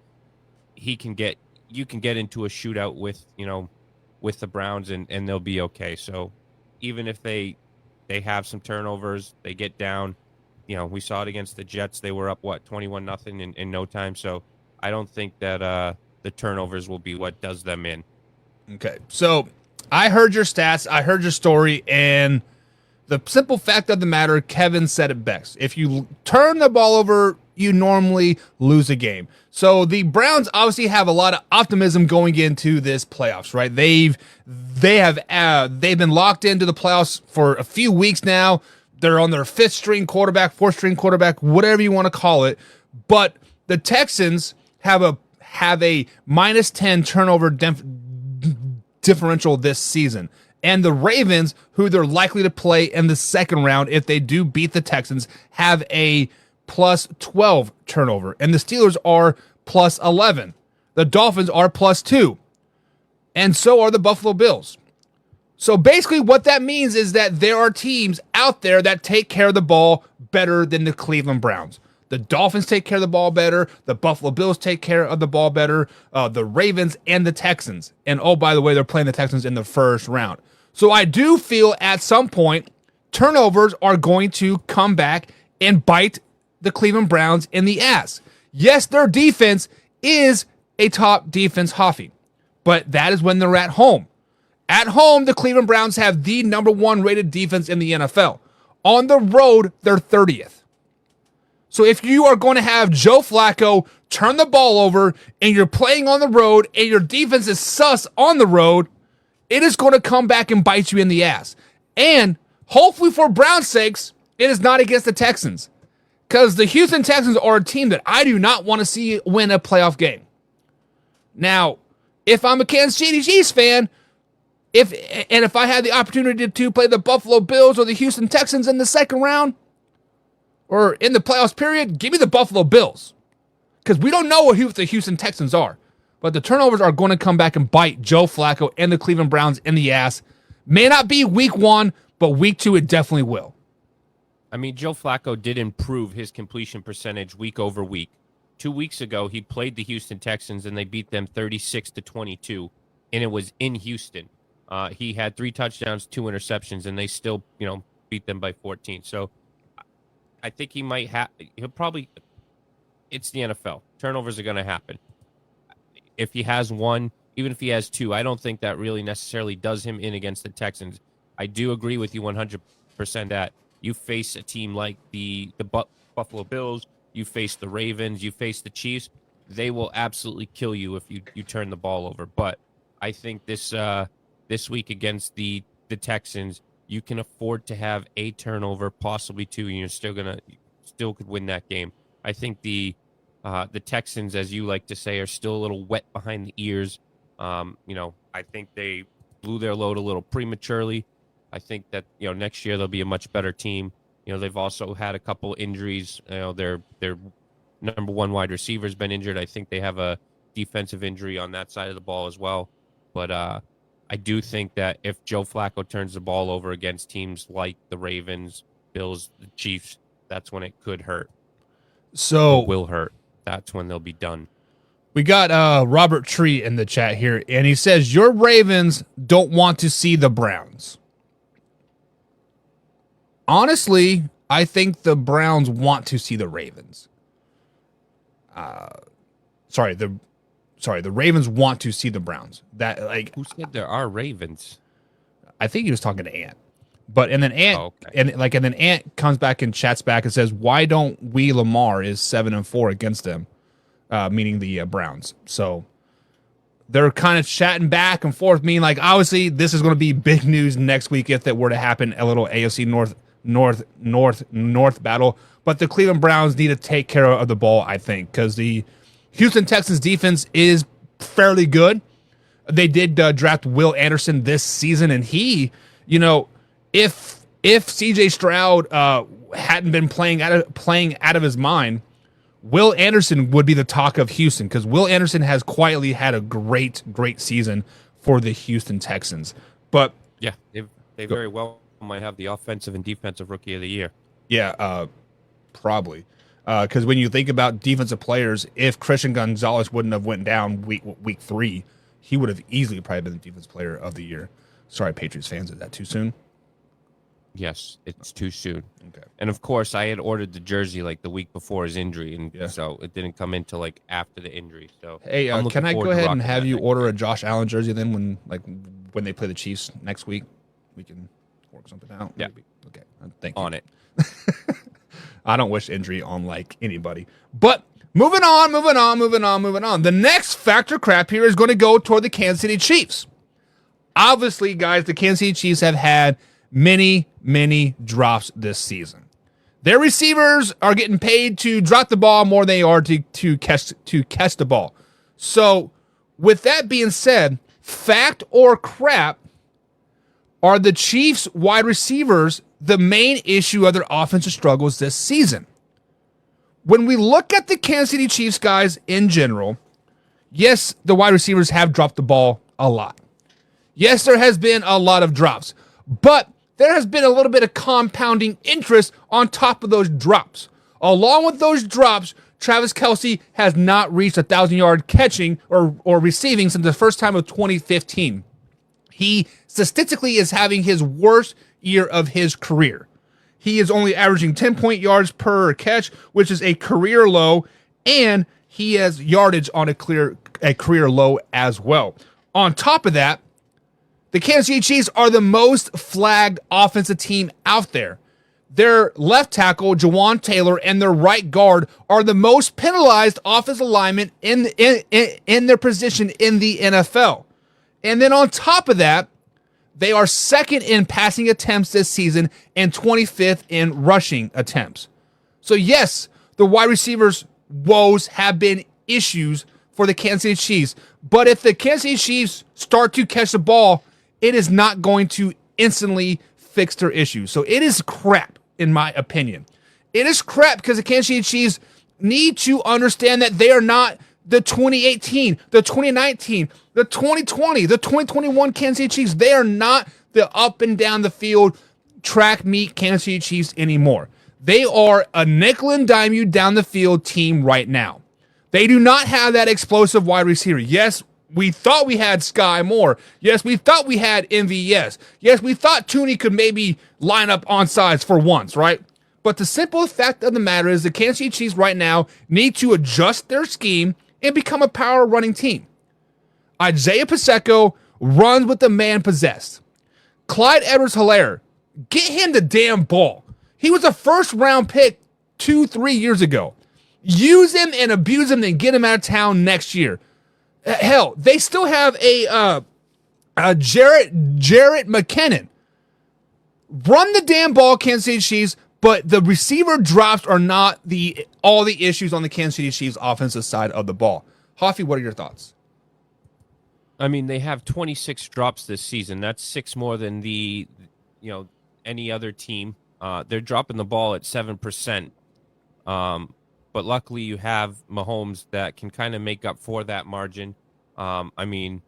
you can get into a shootout with the Browns and they'll be okay. So even if they have some turnovers, they get down, we saw it against the Jets. They were up 21-0 in no time. So I don't think that the turnovers will be what does them in. Okay. So I heard your stats, I heard your story, and the simple fact of the matter, Kevin said it best. If you turn the ball over, you normally lose a game. So the Browns obviously have a lot of optimism going into this playoffs, right? They've been locked into the playoffs for a few weeks now. They're on their 5th string quarterback, 4th string quarterback, whatever you want to call it. But the Texans have a minus 10 turnover differential this season. And the Ravens, who they're likely to play in the second round if they do beat the Texans, have a plus 12 turnover. And the Steelers are plus 11. The Dolphins are plus 2. And so are the Buffalo Bills. So basically what that means is that there are teams out there that take care of the ball better than the Cleveland Browns. The Dolphins take care of the ball better. The Buffalo Bills take care of the ball better. The Ravens and the Texans. And oh, by the way, they're playing the Texans in the first round. So I do feel at some point turnovers are going to come back and bite the Cleveland Browns in the ass. Yes, their defense is a top defense, Hoffy, but that is when they're at home. At home, the Cleveland Browns have the number 1 rated defense in the NFL. On the road, they're 30th. So if you are going to have Joe Flacco turn the ball over and you're playing on the road and your defense is sus on the road, it is going to come back and bite you in the ass. And hopefully for Browns' sakes, it is not against the Texans. Because the Houston Texans are a team that I do not want to see win a playoff game. Now, if I'm a Kansas City Chiefs fan, if I had the opportunity to play the Buffalo Bills or the Houston Texans in the second round, or in the playoffs period, give me the Buffalo Bills. Because we don't know who the Houston Texans are. But the turnovers are going to come back and bite Joe Flacco and the Cleveland Browns in the ass. May not be week 1, but week 2 it definitely will. I mean, Joe Flacco did improve his completion percentage week over week. 2 weeks ago, he played the Houston Texans and they beat them 36-22, and it was in Houston. He had 3 touchdowns, 2 interceptions, and they still, beat them by 14. So I think he'll probably, it's the NFL. Turnovers are going to happen. If he has 1, even if he has 2, I don't think that really necessarily does him in against the Texans. I do agree with you 100% that you face a team like the Buffalo Bills, you face the Ravens, you face the Chiefs, they will absolutely kill you if you turn the ball over. But I think this week against the Texans, you can afford to have a turnover, possibly two, and you're still could win that game. I think the Texans, as you like to say, are still a little wet behind the ears. I think they blew their load a little prematurely. I think that next year they'll be a much better team. They've also had a couple injuries. Their number one wide receiver has been injured. I think they have a defensive injury on that side of the ball as well. But I do think that if Joe Flacco turns the ball over against teams like the Ravens, Bills, the Chiefs, that's when it could hurt. So it will hurt. That's when they'll be done. We got Robert Tree in the chat here, and he says, your Ravens don't want to see the Browns. Honestly, I think the Browns want to see the Ravens. The Ravens want to see the Browns. Who said there are Ravens? I think he was talking to Ant. And then Ant comes back and chats back and says, why don't we Lamar is 7-4 against them, meaning the Browns. So they're kind of chatting back and forth, meaning like obviously this is going to be big news next week if that were to happen, a little AFC North battle. But the Cleveland Browns need to take care of the ball, I think, because the Houston Texans defense is fairly good. They did draft Will Anderson this season, and he, if CJ Stroud hadn't been playing out of his mind, Will Anderson would be the talk of Houston, because Will Anderson has quietly had a great season for the Houston Texans. But yeah, they very well might have the offensive and defensive rookie of the year. Yeah, probably. Because when you think about defensive players, if Christian Gonzalez wouldn't have went down week 3, he would have easily probably been the defensive player of the year. Sorry, Patriots fans, is that too soon? Yes, it's too soon. Okay. And of course, I had ordered the jersey like the week before his injury, and so it didn't come until like after the injury. So hey, can I go ahead and have you order a Josh Allen jersey then when they play the Chiefs next week? We can work something out. Yeah. Maybe. Okay. Thank you. On it. I don't wish injury on like anybody. But moving on. The next factor crap here is going to go toward the Kansas City Chiefs. Obviously, guys, the Kansas City Chiefs have had many drops this season. Their receivers are getting paid to drop the ball more than they are to catch the ball. So, with that being said, fact or crap, are the Chiefs wide receivers the main issue of their offensive struggles this season? When we look at the Kansas City Chiefs, guys, in general, yes, the wide receivers have dropped the ball a lot. Yes, there has been a lot of drops, but there has been a little bit of compounding interest on top of those drops. Along with those drops, Travis Kelce has not reached 1,000-yard catching or receiving since the first time of 2015. He statistically is having his worst year of his career. He is only averaging 10 yards per catch, which is a career low, and he has yardage on a career low as well. On top of that, the Kansas City Chiefs are the most flagged offensive team out there. Their left tackle, Jawan Taylor, and their right guard are the most penalized offensive linemen in their position in the NFL. And then on top of that, they are second in passing attempts this season and 25th in rushing attempts. So yes, the wide receivers' woes have been issues for the Kansas City Chiefs. But if the Kansas City Chiefs start to catch the ball, it is not going to instantly fix their issues. So it is crap, in my opinion. It is crap because the Kansas City Chiefs need to understand that they are not the 2018, the 2019, the 2020, the 2021 Kansas City Chiefs. They are not the up and down the field track meet Kansas City Chiefs anymore. They are a nickel and dime you down the field team right now. They do not have that explosive wide receiver. Yes, we thought we had Sky Moore. Yes, we thought we had MVS. Yes, we thought Tooney could maybe line up on sides for once, right? But the simple fact of the matter is the Kansas City Chiefs right now need to adjust their scheme and become a power running team. Isaiah Pacheco runs with the man possessed. Clyde Edwards-Helaire, get him the damn ball. He was a first-round pick 2-3 years ago. Use him and abuse him and get him out of town next year. Hell, they still have a Jarrett McKinnon. Run the damn ball, Kansas City Chiefs, but the receiver drops are not all the issues on the Kansas City Chiefs offensive side of the ball. Hoffy, what are your thoughts? I mean, they have 26 drops this season. That's 6 more than any other team. They're dropping the ball at 7%. But luckily you have Mahomes that can kind of make up for that margin. I mean,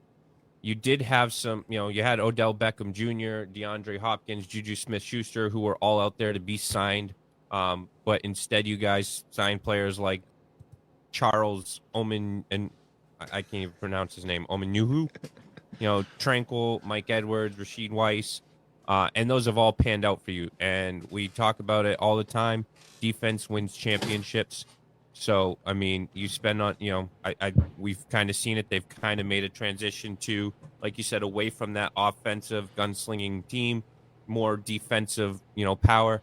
you did have some, you had Odell Beckham Jr., DeAndre Hopkins, Juju Smith-Schuster, who were all out there to be signed. But instead you guys signed players like Charles Omen, and I can't even pronounce his name, Omenuhu, Tranquil, Mike Edwards, Rashid Weiss, and those have all panned out for you. And we talk about it all the time. Defense wins championships. So, I mean, you spend on, we've kind of seen it. They've kind of made a transition to, like you said, away from that offensive gunslinging team, more defensive, power.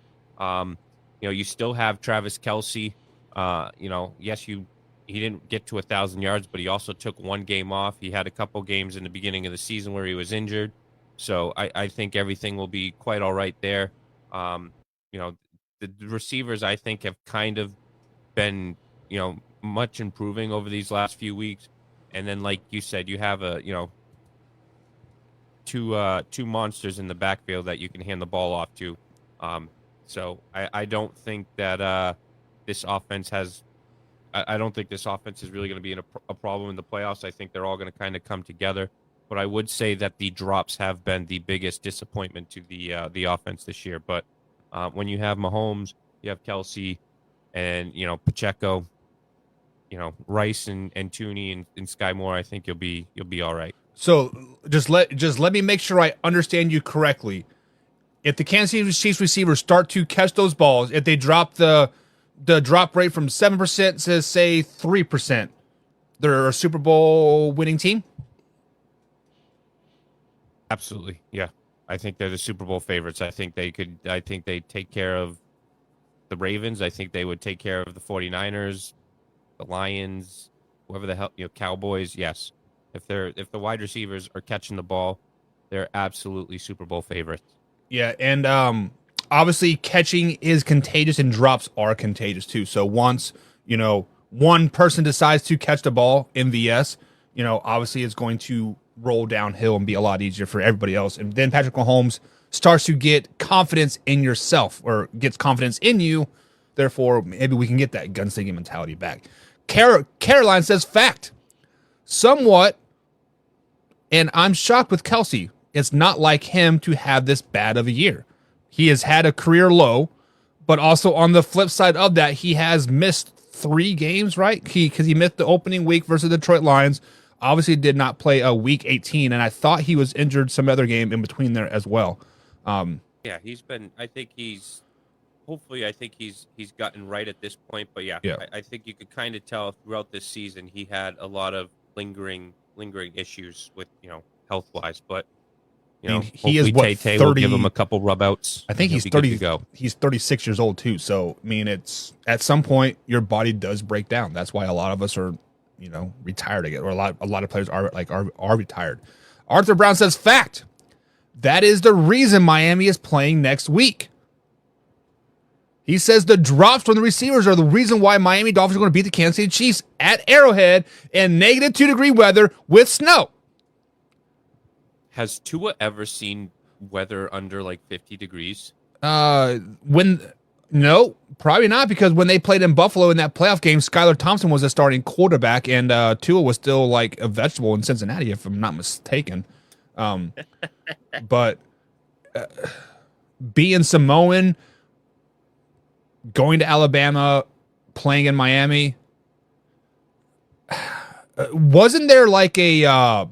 You still have Travis Kelce. Yes, he didn't get to 1,000 yards, but he also took one game off. He had a couple games in the beginning of the season where he was injured. So I think everything will be quite all right there. The receivers, I think, have kind of been, much improving over these last few weeks. And then, like you said, you have two monsters in the backfield that you can hand the ball off to. So I don't think that this offense has. I don't think this offense is really going to be a problem in the playoffs. I think they're all going to kind of come together. But I would say that the drops have been the biggest disappointment to the offense this year. But when you have Mahomes, you have Kelce, and Pacheco, Rice and Tooney and Sky Moore, I think you'll be all right. So just let me make sure I understand you correctly. If the Kansas City Chiefs receivers start to catch those balls, if they drop the drop rate from 7% to say 3%, they're a Super Bowl winning team? Absolutely. Yeah. I think they're the Super Bowl favorites. I think they take care of the Ravens. I think they would take care of the 49ers, the Lions, whoever the hell, Cowboys. Yes. If the wide receivers are catching the ball, they're absolutely Super Bowl favorites. Yeah, and obviously catching is contagious and drops are contagious too. So once, one person decides to catch the ball, MVS, obviously it's going to roll downhill and be a lot easier for everybody else. And then Patrick Mahomes starts to get confidence in yourself or gets confidence in you. Therefore, maybe we can get that gunslinging mentality back. Caroline says, fact. Somewhat, and I'm shocked with Kelce. It's not like him to have this bad of a year. He has had a career low, but also on the flip side of that, he has missed 3 games, right? Because he missed the opening week versus the Detroit Lions. Obviously did not play a week 18, and I thought he was injured some other game in between there as well. Yeah, he's been. I think he's gotten right at this point. But yeah. I think you could kind of tell throughout this season he had a lot of lingering issues with health wise. But he is what, Tay 30. Will give him a couple rub outs. I think he's 30 to go. He's 36 years old too. So it's at some point your body does break down. That's why a lot of us are retired again, or a lot of players are retired. Arthur Brown says, fact. That is the reason Miami is playing next week. He says the drops from the receivers are the reason why Miami Dolphins are going to beat the Kansas City Chiefs at Arrowhead in negative 2-degree weather with snow. Has Tua ever seen weather under like 50 degrees? No, probably not, because when they played in Buffalo in that playoff game, Skylar Thompson was a starting quarterback, and Tua was still like a vegetable in Cincinnati, if I'm not mistaken. But being Samoan, going to Alabama, playing in Miami, wasn't there like a?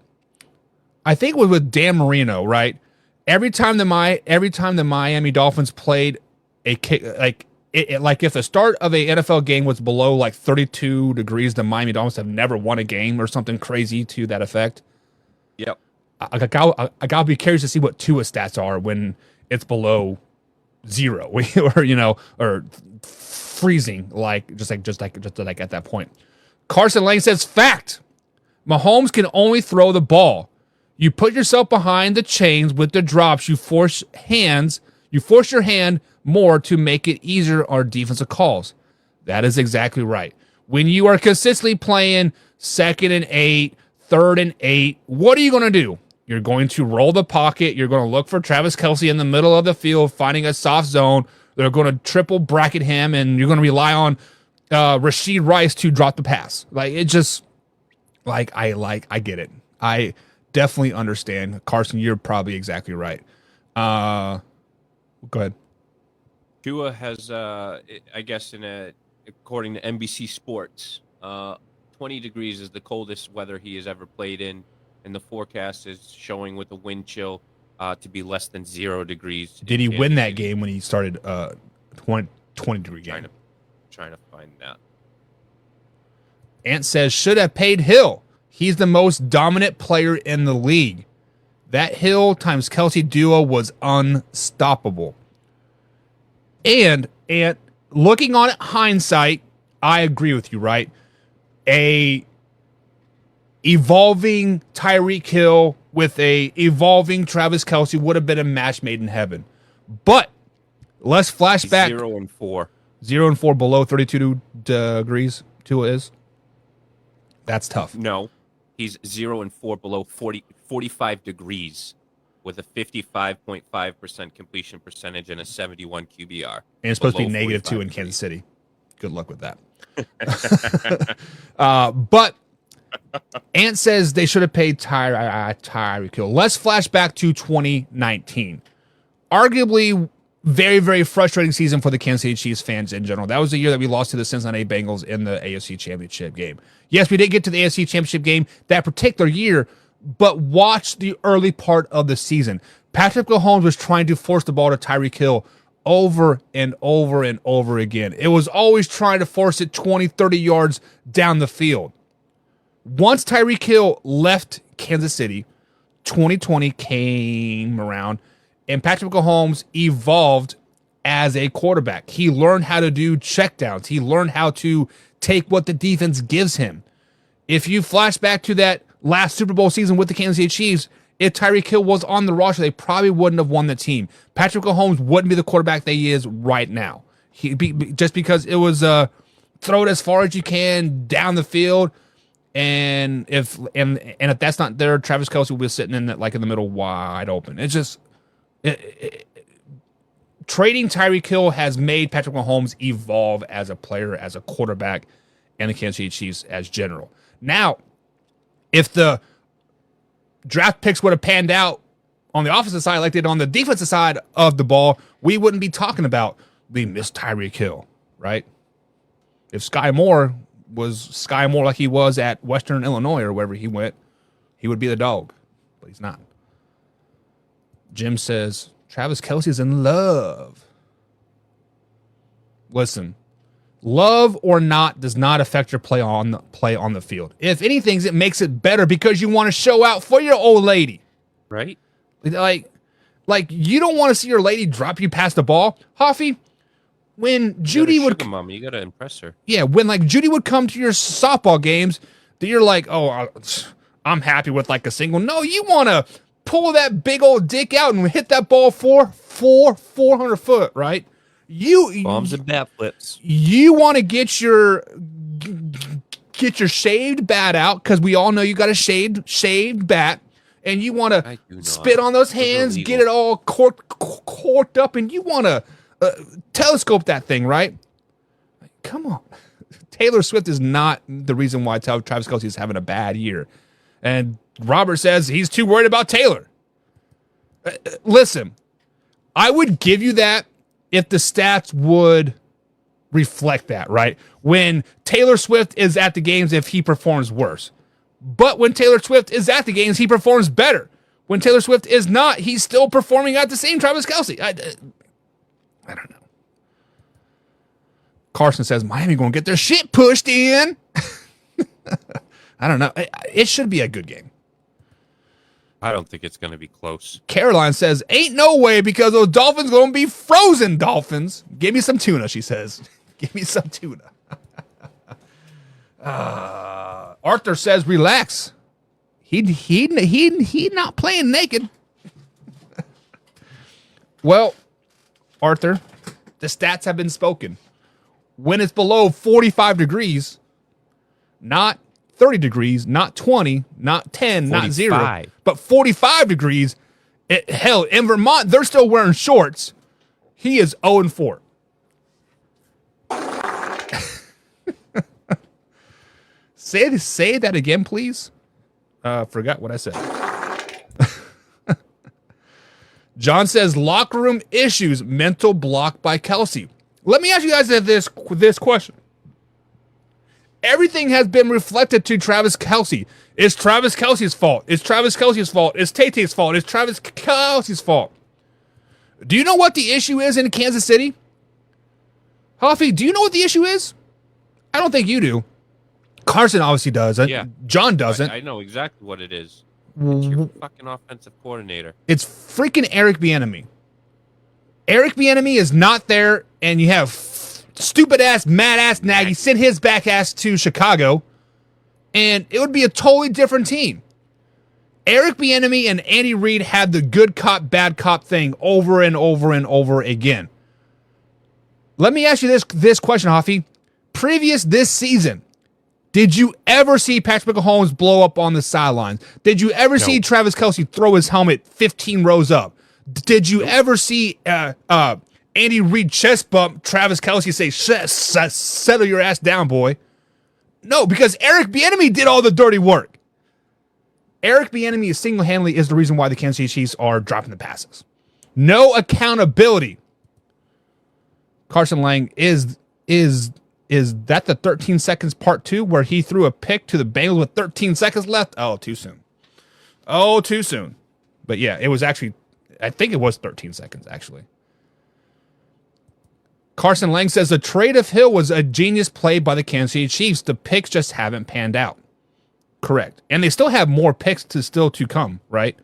I think it was with Dan Marino, right? Every time the Miami Dolphins played a kick, like if the start of a NFL game was below like 32 degrees, the Miami Dolphins have never won a game or something crazy to that effect. Yep. I gotta be curious to see what Tua stats are when it's below 0 or freezing, just like at that point. Carson Lang says, fact. Mahomes can only throw the ball. You put yourself behind the chains with the drops. You force your hand more to make it easier on defensive calls. That is exactly right. When you are consistently playing 2nd and 8, 3rd and 8, what are you going to do? You're going to roll the pocket. You're going to look for Travis Kelce in the middle of the field, finding a soft zone. They're going to triple bracket him, and you're going to rely on Rashid Rice to drop the pass. Like, it just, I get it. I definitely understand. Carson, you're probably exactly right. Go ahead. Tua has, I guess, according to NBC Sports, 20 degrees is the coldest weather he has ever played in, and the forecast is showing with the wind chill to be less than 0 degrees. Did he win that game when he started 20-degree game? Trying to find that. Ant says, should have paid Hill. He's the most dominant player in the league. That Hill times Kelce duo was unstoppable. And looking on it hindsight, I agree with you, right? A evolving Tyreek Hill with a evolving Travis Kelce would have been a match made in heaven. But let's flash back. 0 and 4. 0 and 4 below 32 degrees. Tua is. That's tough. No, he's 0 and 4 below 45 degrees with a 55.5% completion percentage and a 71 QBR. And it's supposed to be -2 in Kansas City. Good luck with that. But Ant says they should have paid Tyreek Hill. Let's flash back to 2019. Arguably, very, very frustrating season for the Kansas City Chiefs fans in general. That was the year that we lost to the Cincinnati Bengals in the AFC Championship game. Yes, we did get to the AFC Championship game that particular year, but watch the early part of the season. Patrick Mahomes was trying to force the ball to Tyreek Hill over and over and over again. It was always trying to force it 20, 30 yards down the field. Once Tyreek Hill left Kansas City, 2020 came around, and Patrick Mahomes evolved as a quarterback. He learned how to do checkdowns. He learned how to take what the defense gives him. If you flash back to that last Super Bowl season with the Kansas City Chiefs, if Tyreek Hill was on the roster, they probably wouldn't have won the team. Patrick Mahomes wouldn't be the quarterback that he is right now. Just because it was throw it as far as you can down the field, and if that's not there, Travis Kelce will be sitting in the middle wide open. It's just trading Tyreek Hill has made Patrick Mahomes evolve as a player, as a quarterback, and the Kansas City Chiefs as general. Now, if the draft picks would have panned out on the offensive side like they did on the defensive side of the ball, we wouldn't be talking about the missed Tyreek Hill, right? If Sky Moore was Sky Moore like he was at Western Illinois or wherever he went, he would be the dog, but he's not. Jim says, Travis Kelce's in love. Listen, love or not does not affect your play on the field. If anything, it makes it better because you want to show out for your old lady. Right? Like you don't want to see your lady drop you past the ball. Hoffy, when Judy would... Mom, you got to impress her. Yeah, when Judy would come to your softball games, that you're like, oh, I'm happy with a single. No, you want to pull that big old dick out and hit that ball 400 foot, right? Bombs and bat flips. You want to get your shaved bat out because we all know you got a shaved bat, and you want to spit on those hands, get it all corked up, and you want to telescope that thing, right? Come on. Taylor Swift is not the reason why Travis Kelce is having a bad year. And Robert says he's too worried about Taylor. Listen, I would give you that if the stats would reflect that, right? When Taylor Swift is at the games, if he performs worse. But when Taylor Swift is at the games, he performs better. When Taylor Swift is not, he's still performing at the same Travis Kelce. I don't know. Carson says Miami going to get their shit pushed in. I don't know. It should be a good game. I don't think it's going to be close. Caroline says, ain't no way because those Dolphins going to be frozen Dolphins. Give me some tuna, she says. Give me some tuna. Arthur says, relax. He not playing naked. Well, Arthur, the stats have been spoken. When it's below 45 degrees, not 30 degrees, not 20, not 10, 45. Not 0, but 45 degrees, hell, in Vermont, they're still wearing shorts. He is 0-4. Say that again, please. Forgot what I said. John says, locker room issues, mental block by Kelsey. Let me ask you guys this question. Everything has been reflected to Travis Kelsey. It's Travis Kelsey's fault. It's Travis Kelsey's fault. It's Tay-Tay's fault. It's Travis Kelsey's fault. Do you know what the issue is in Kansas City? Huffy, do you know what the issue is? I don't think you do. Carson obviously does. Yeah. John doesn't. I know exactly what it is. It's your fucking offensive coordinator. It's freaking Eric Bieniemy. Eric Bieniemy is not there, and you have stupid-ass, mad-ass Nagy send his back ass to Chicago, and it would be a totally different team. Eric Bieniemy and Andy Reid had the good cop, bad cop thing over and over and over again. Let me ask you this question, Hoffy. Previous this season, did you ever see Patrick Mahomes blow up on the sidelines? Did you ever see Travis Kelsey throw his helmet 15 rows up? Did you ever see Andy Reid chest bump Travis Kelsey say, settle your ass down, boy? No, because Eric Bieniemy did all the dirty work. Eric Bieniemy is single-handedly is the reason why the Kansas City Chiefs are dropping the passes. No accountability. Carson Lang is that the 13 seconds part 2 where he threw a pick to the Bengals with 13 seconds left? Oh, too soon. Oh, too soon. But yeah, it was actually, I think it was 13 seconds actually. Carson Lang says the trade of Hill was a genius play by the Kansas City Chiefs. The picks just haven't panned out. Correct. And they still have more picks to come, right?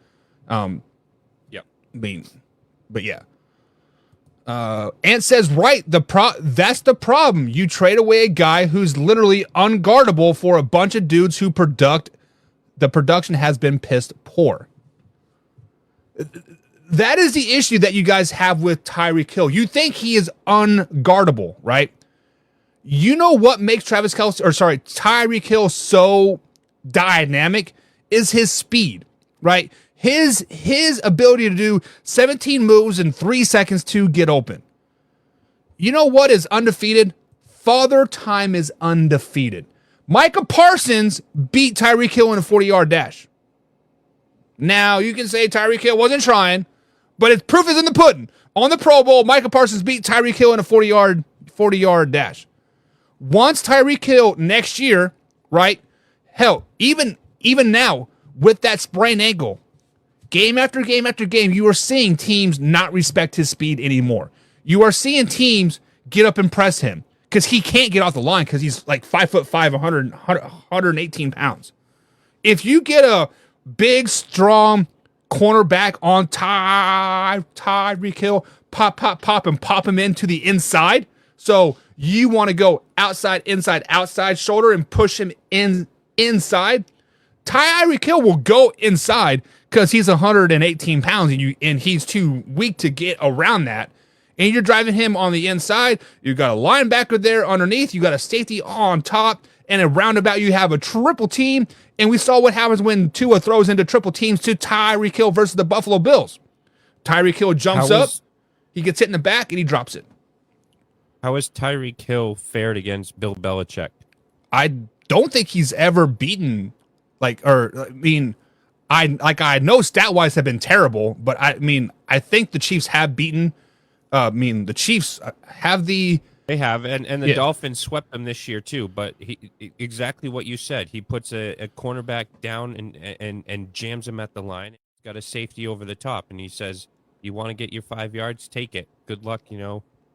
Yeah. But yeah. Ant says, right, that's the problem. You trade away a guy who's literally unguardable for a bunch of dudes who the production has been pissed poor. That is the issue that you guys have with Tyreek Hill. You think he is unguardable, right? You know what makes Tyreek Hill so dynamic is his speed, right? His ability to do 17 moves in 3 seconds to get open. You know what is undefeated? Father Time is undefeated. Micah Parsons beat Tyreek Hill in a 40-yard dash. Now, you can say Tyreek Hill wasn't trying, but its proof is in the pudding. On the Pro Bowl, Micah Parsons beat Tyreek Hill in a 40-yard dash. Once Tyreek Hill next year, right? Hell, even now with that sprained ankle, game after game after game, you are seeing teams not respect his speed anymore. You are seeing teams get up and press him because he can't get off the line because he's like 5'5", 118 pounds. If you get a big, strong cornerback on Tyreek Hill, pop, and pop him into the inside. So you want to go outside, inside, outside shoulder and push him inside. Tyreek Hill will go inside because he's 118 pounds and he's too weak to get around that. And you're driving him on the inside. You got a linebacker there underneath. You got a safety on top. And a roundabout, you have a triple team. And we saw what happens when Tua throws into triple teams to Tyreek Hill versus the Buffalo Bills. Tyreek Hill jumps up. He gets hit in the back and he drops it. How has Tyreek Hill fared against Bill Belichick? I don't think he's ever beaten, I know stat-wise have been terrible, but I think the Chiefs have beaten, the Chiefs have the... They have, and the Dolphins swept them this year too, but exactly what you said. He puts a cornerback down and jams him at the line. He's got a safety over the top, and he says, you want to get your 5 yards, take it. Good luck,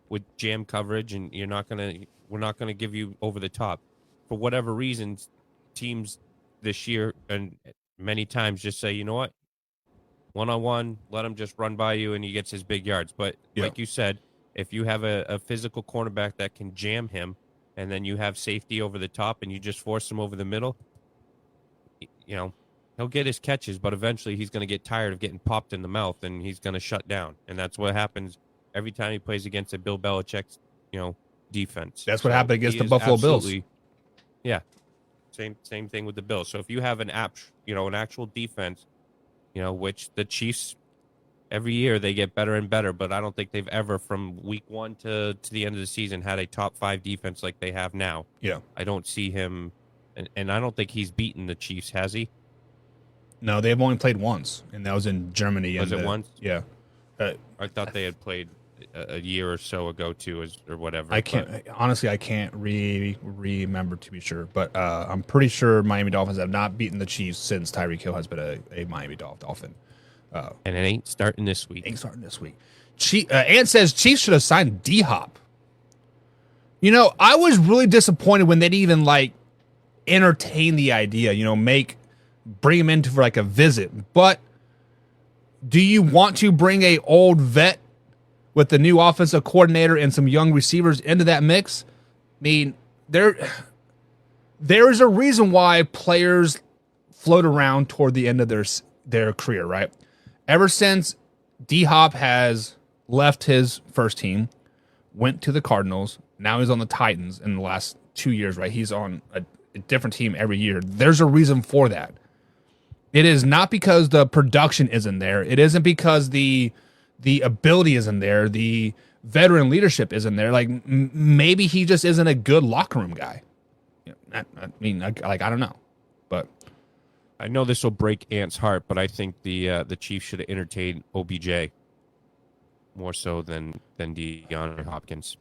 with jam coverage, and we're not gonna give you over the top. For whatever reasons, teams this year and many times just say, you know what, one-on-one, let him just run by you and he gets his big yards. But like you said, if you have a physical cornerback that can jam him and then you have safety over the top and you just force him over the middle, he'll get his catches, but eventually he's going to get tired of getting popped in the mouth, and he's going to shut down. And that's what happens every time he plays against a Bill Belichick's, defense. That's what happened against the Buffalo Bills. Yeah. Same thing with the Bills. So if you have an actual defense, which the Chiefs every year they get better and better, but I don't think they've ever from week 1 to the end of the season had a top 5 defense like they have now. Yeah. I don't see him, and I don't think he's beaten the Chiefs, has he? No, they've only played once, and that was in Germany. Was it once? Yeah. I thought they had played a year or so ago too, or whatever. I can't remember to be sure, but I'm pretty sure Miami Dolphins have not beaten the Chiefs since Tyreek Hill has been a Miami Dolphin. And it ain't starting this week. Ant says Chiefs should have signed D-Hop. I was really disappointed when they'd even entertain the idea. Bring him in for a visit. But do you want to bring a old vet with the new offensive coordinator and some young receivers into that mix? I mean, there is a reason why players float around toward the end of their career, right? Ever since D-Hop has left his first team, went to the Cardinals, now he's on the Titans in the last 2 years, right? He's on a different team every year. There's a reason for that. It is not because the production isn't there. It isn't because the ability isn't there. The veteran leadership isn't there. Maybe he just isn't a good locker room guy. I don't know. But I know this will break Ant's heart, but I think the Chiefs should have entertained OBJ more so than DeAndre Hopkins.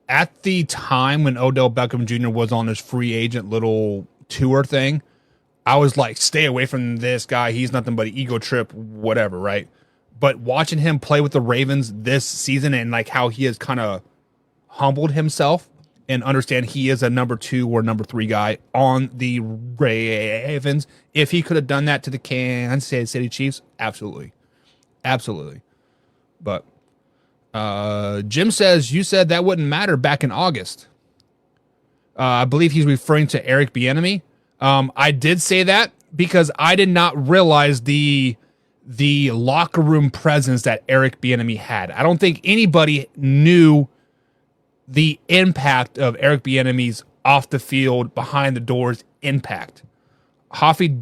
At the time when Odell Beckham Jr. was on his free agent little tour thing, I was like, stay away from this guy. He's nothing but an ego trip, whatever, right? But watching him play with the Ravens this season and how he has kind of humbled himself and understand he is a number 2 or number 3 guy on the Ravens. If he could have done that to the Kansas City Chiefs, absolutely. Absolutely. But Jim says, you said that wouldn't matter back in August. I believe he's referring to Eric Bieniemy. I did say that because I did not realize the locker room presence that Eric Bieniemy had. I don't think anybody knew the impact of Eric Bieniemy's off the field, behind the doors impact. Hoffy,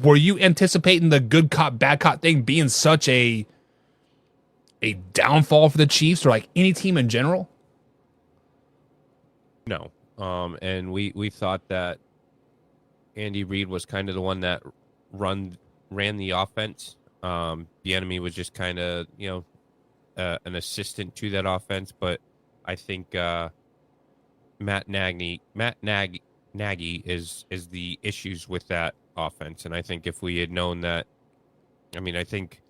were you anticipating the good cop, bad cop thing being such a downfall for the Chiefs or any team in general? No. And we thought that Andy Reid was kind of the one that ran the offense. Bieniemy was just kind of, an assistant to that offense. But I think Matt Nagy is the issues with that offense. And I think if we had known that, I think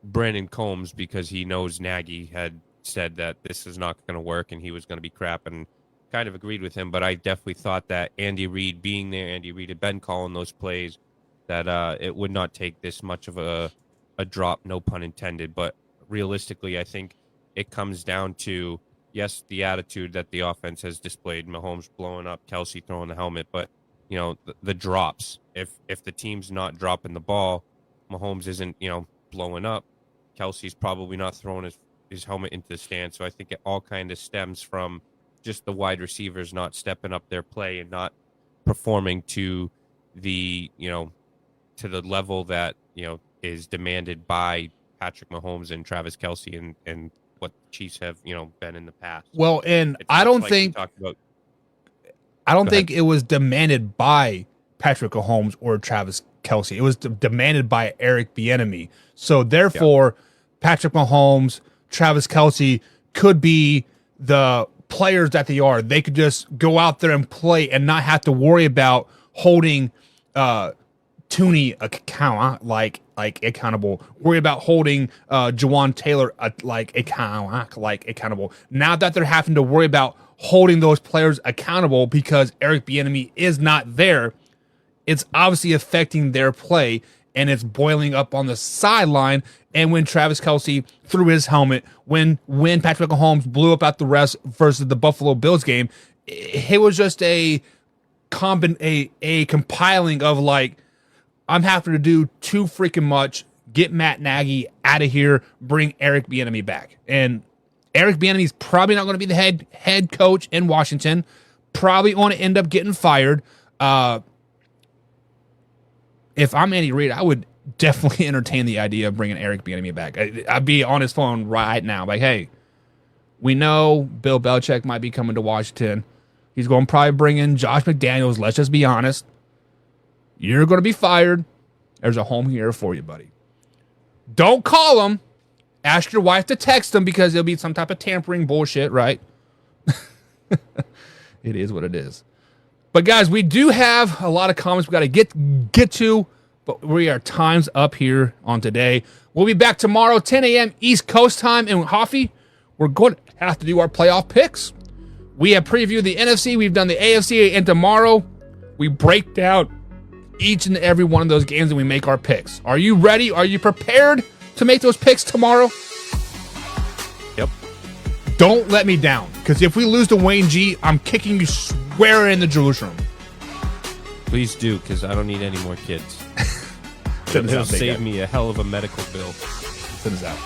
Brandon Combs, because he knows Nagy, had said that this is not going to work and he was going to be crap, and kind of agreed with him. But I definitely thought that Andy Reid being there, Andy Reid had been calling those plays, that it would not take this much of a drop, no pun intended. But realistically, I think it comes down to, yes, the attitude that the offense has displayed, Mahomes blowing up, Kelsey throwing the helmet, but the drops. If the team's not dropping the ball, Mahomes isn't blowing up, Kelsey's probably not throwing his helmet into the stand. So I think it all kind of stems from just the wide receivers not stepping up their play and not performing to the to the level that is demanded by Patrick Mahomes and Travis Kelsey and what the Chiefs have been in the past. Well, and I don't think it was demanded by Patrick Mahomes or Travis Kelsey. It was demanded by Eric Bieniemy. So therefore, Patrick Mahomes, Travis Kelsey could be the players that they are. They could just go out there and play and not have to worry about holding Tooney accountable. Worry about holding Jawan Taylor accountable. Now that they're having to worry about holding those players accountable because Eric Bieniemy is not there, it's obviously affecting their play, and it's boiling up on the sideline. And when Travis Kelsey threw his helmet, when Patrick Mahomes blew up at the refs versus the Buffalo Bills game, it was just a a compiling of like, I'm having to do too freaking much. Get Matt Nagy out of here. Bring Eric Bieniemy back. And Eric Bieniemy is probably not going to be the head coach in Washington. Probably going to end up getting fired. If I'm Andy Reid, I would definitely entertain the idea of bringing Eric Bieniemy back. I'd be on his phone right now, like, hey, we know Bill Belichick might be coming to Washington. He's going to probably bring in Josh McDaniels. Let's just be honest. You're going to be fired. There's a home here for you, buddy. Don't call him. Ask your wife to text him because it'll be some type of tampering bullshit, right? It is what it is. But guys, we do have a lot of comments we got to get to, but we are time's up here on today. We'll be back tomorrow, 10 a.m. East Coast time. And Hoffy, we're going to have to do our playoff picks. We have previewed the NFC. We've done the AFC. And tomorrow, we break down each and every one of those games and we make our picks. Are you ready? Are you prepared to make those picks tomorrow? Yep. Don't let me down, because if we lose to Wayne G, I'm kicking you square in the Jerusalem. Please do, because I don't need any more kids. Send us It'll out, big save guy. me a hell of a medical bill. Send us out.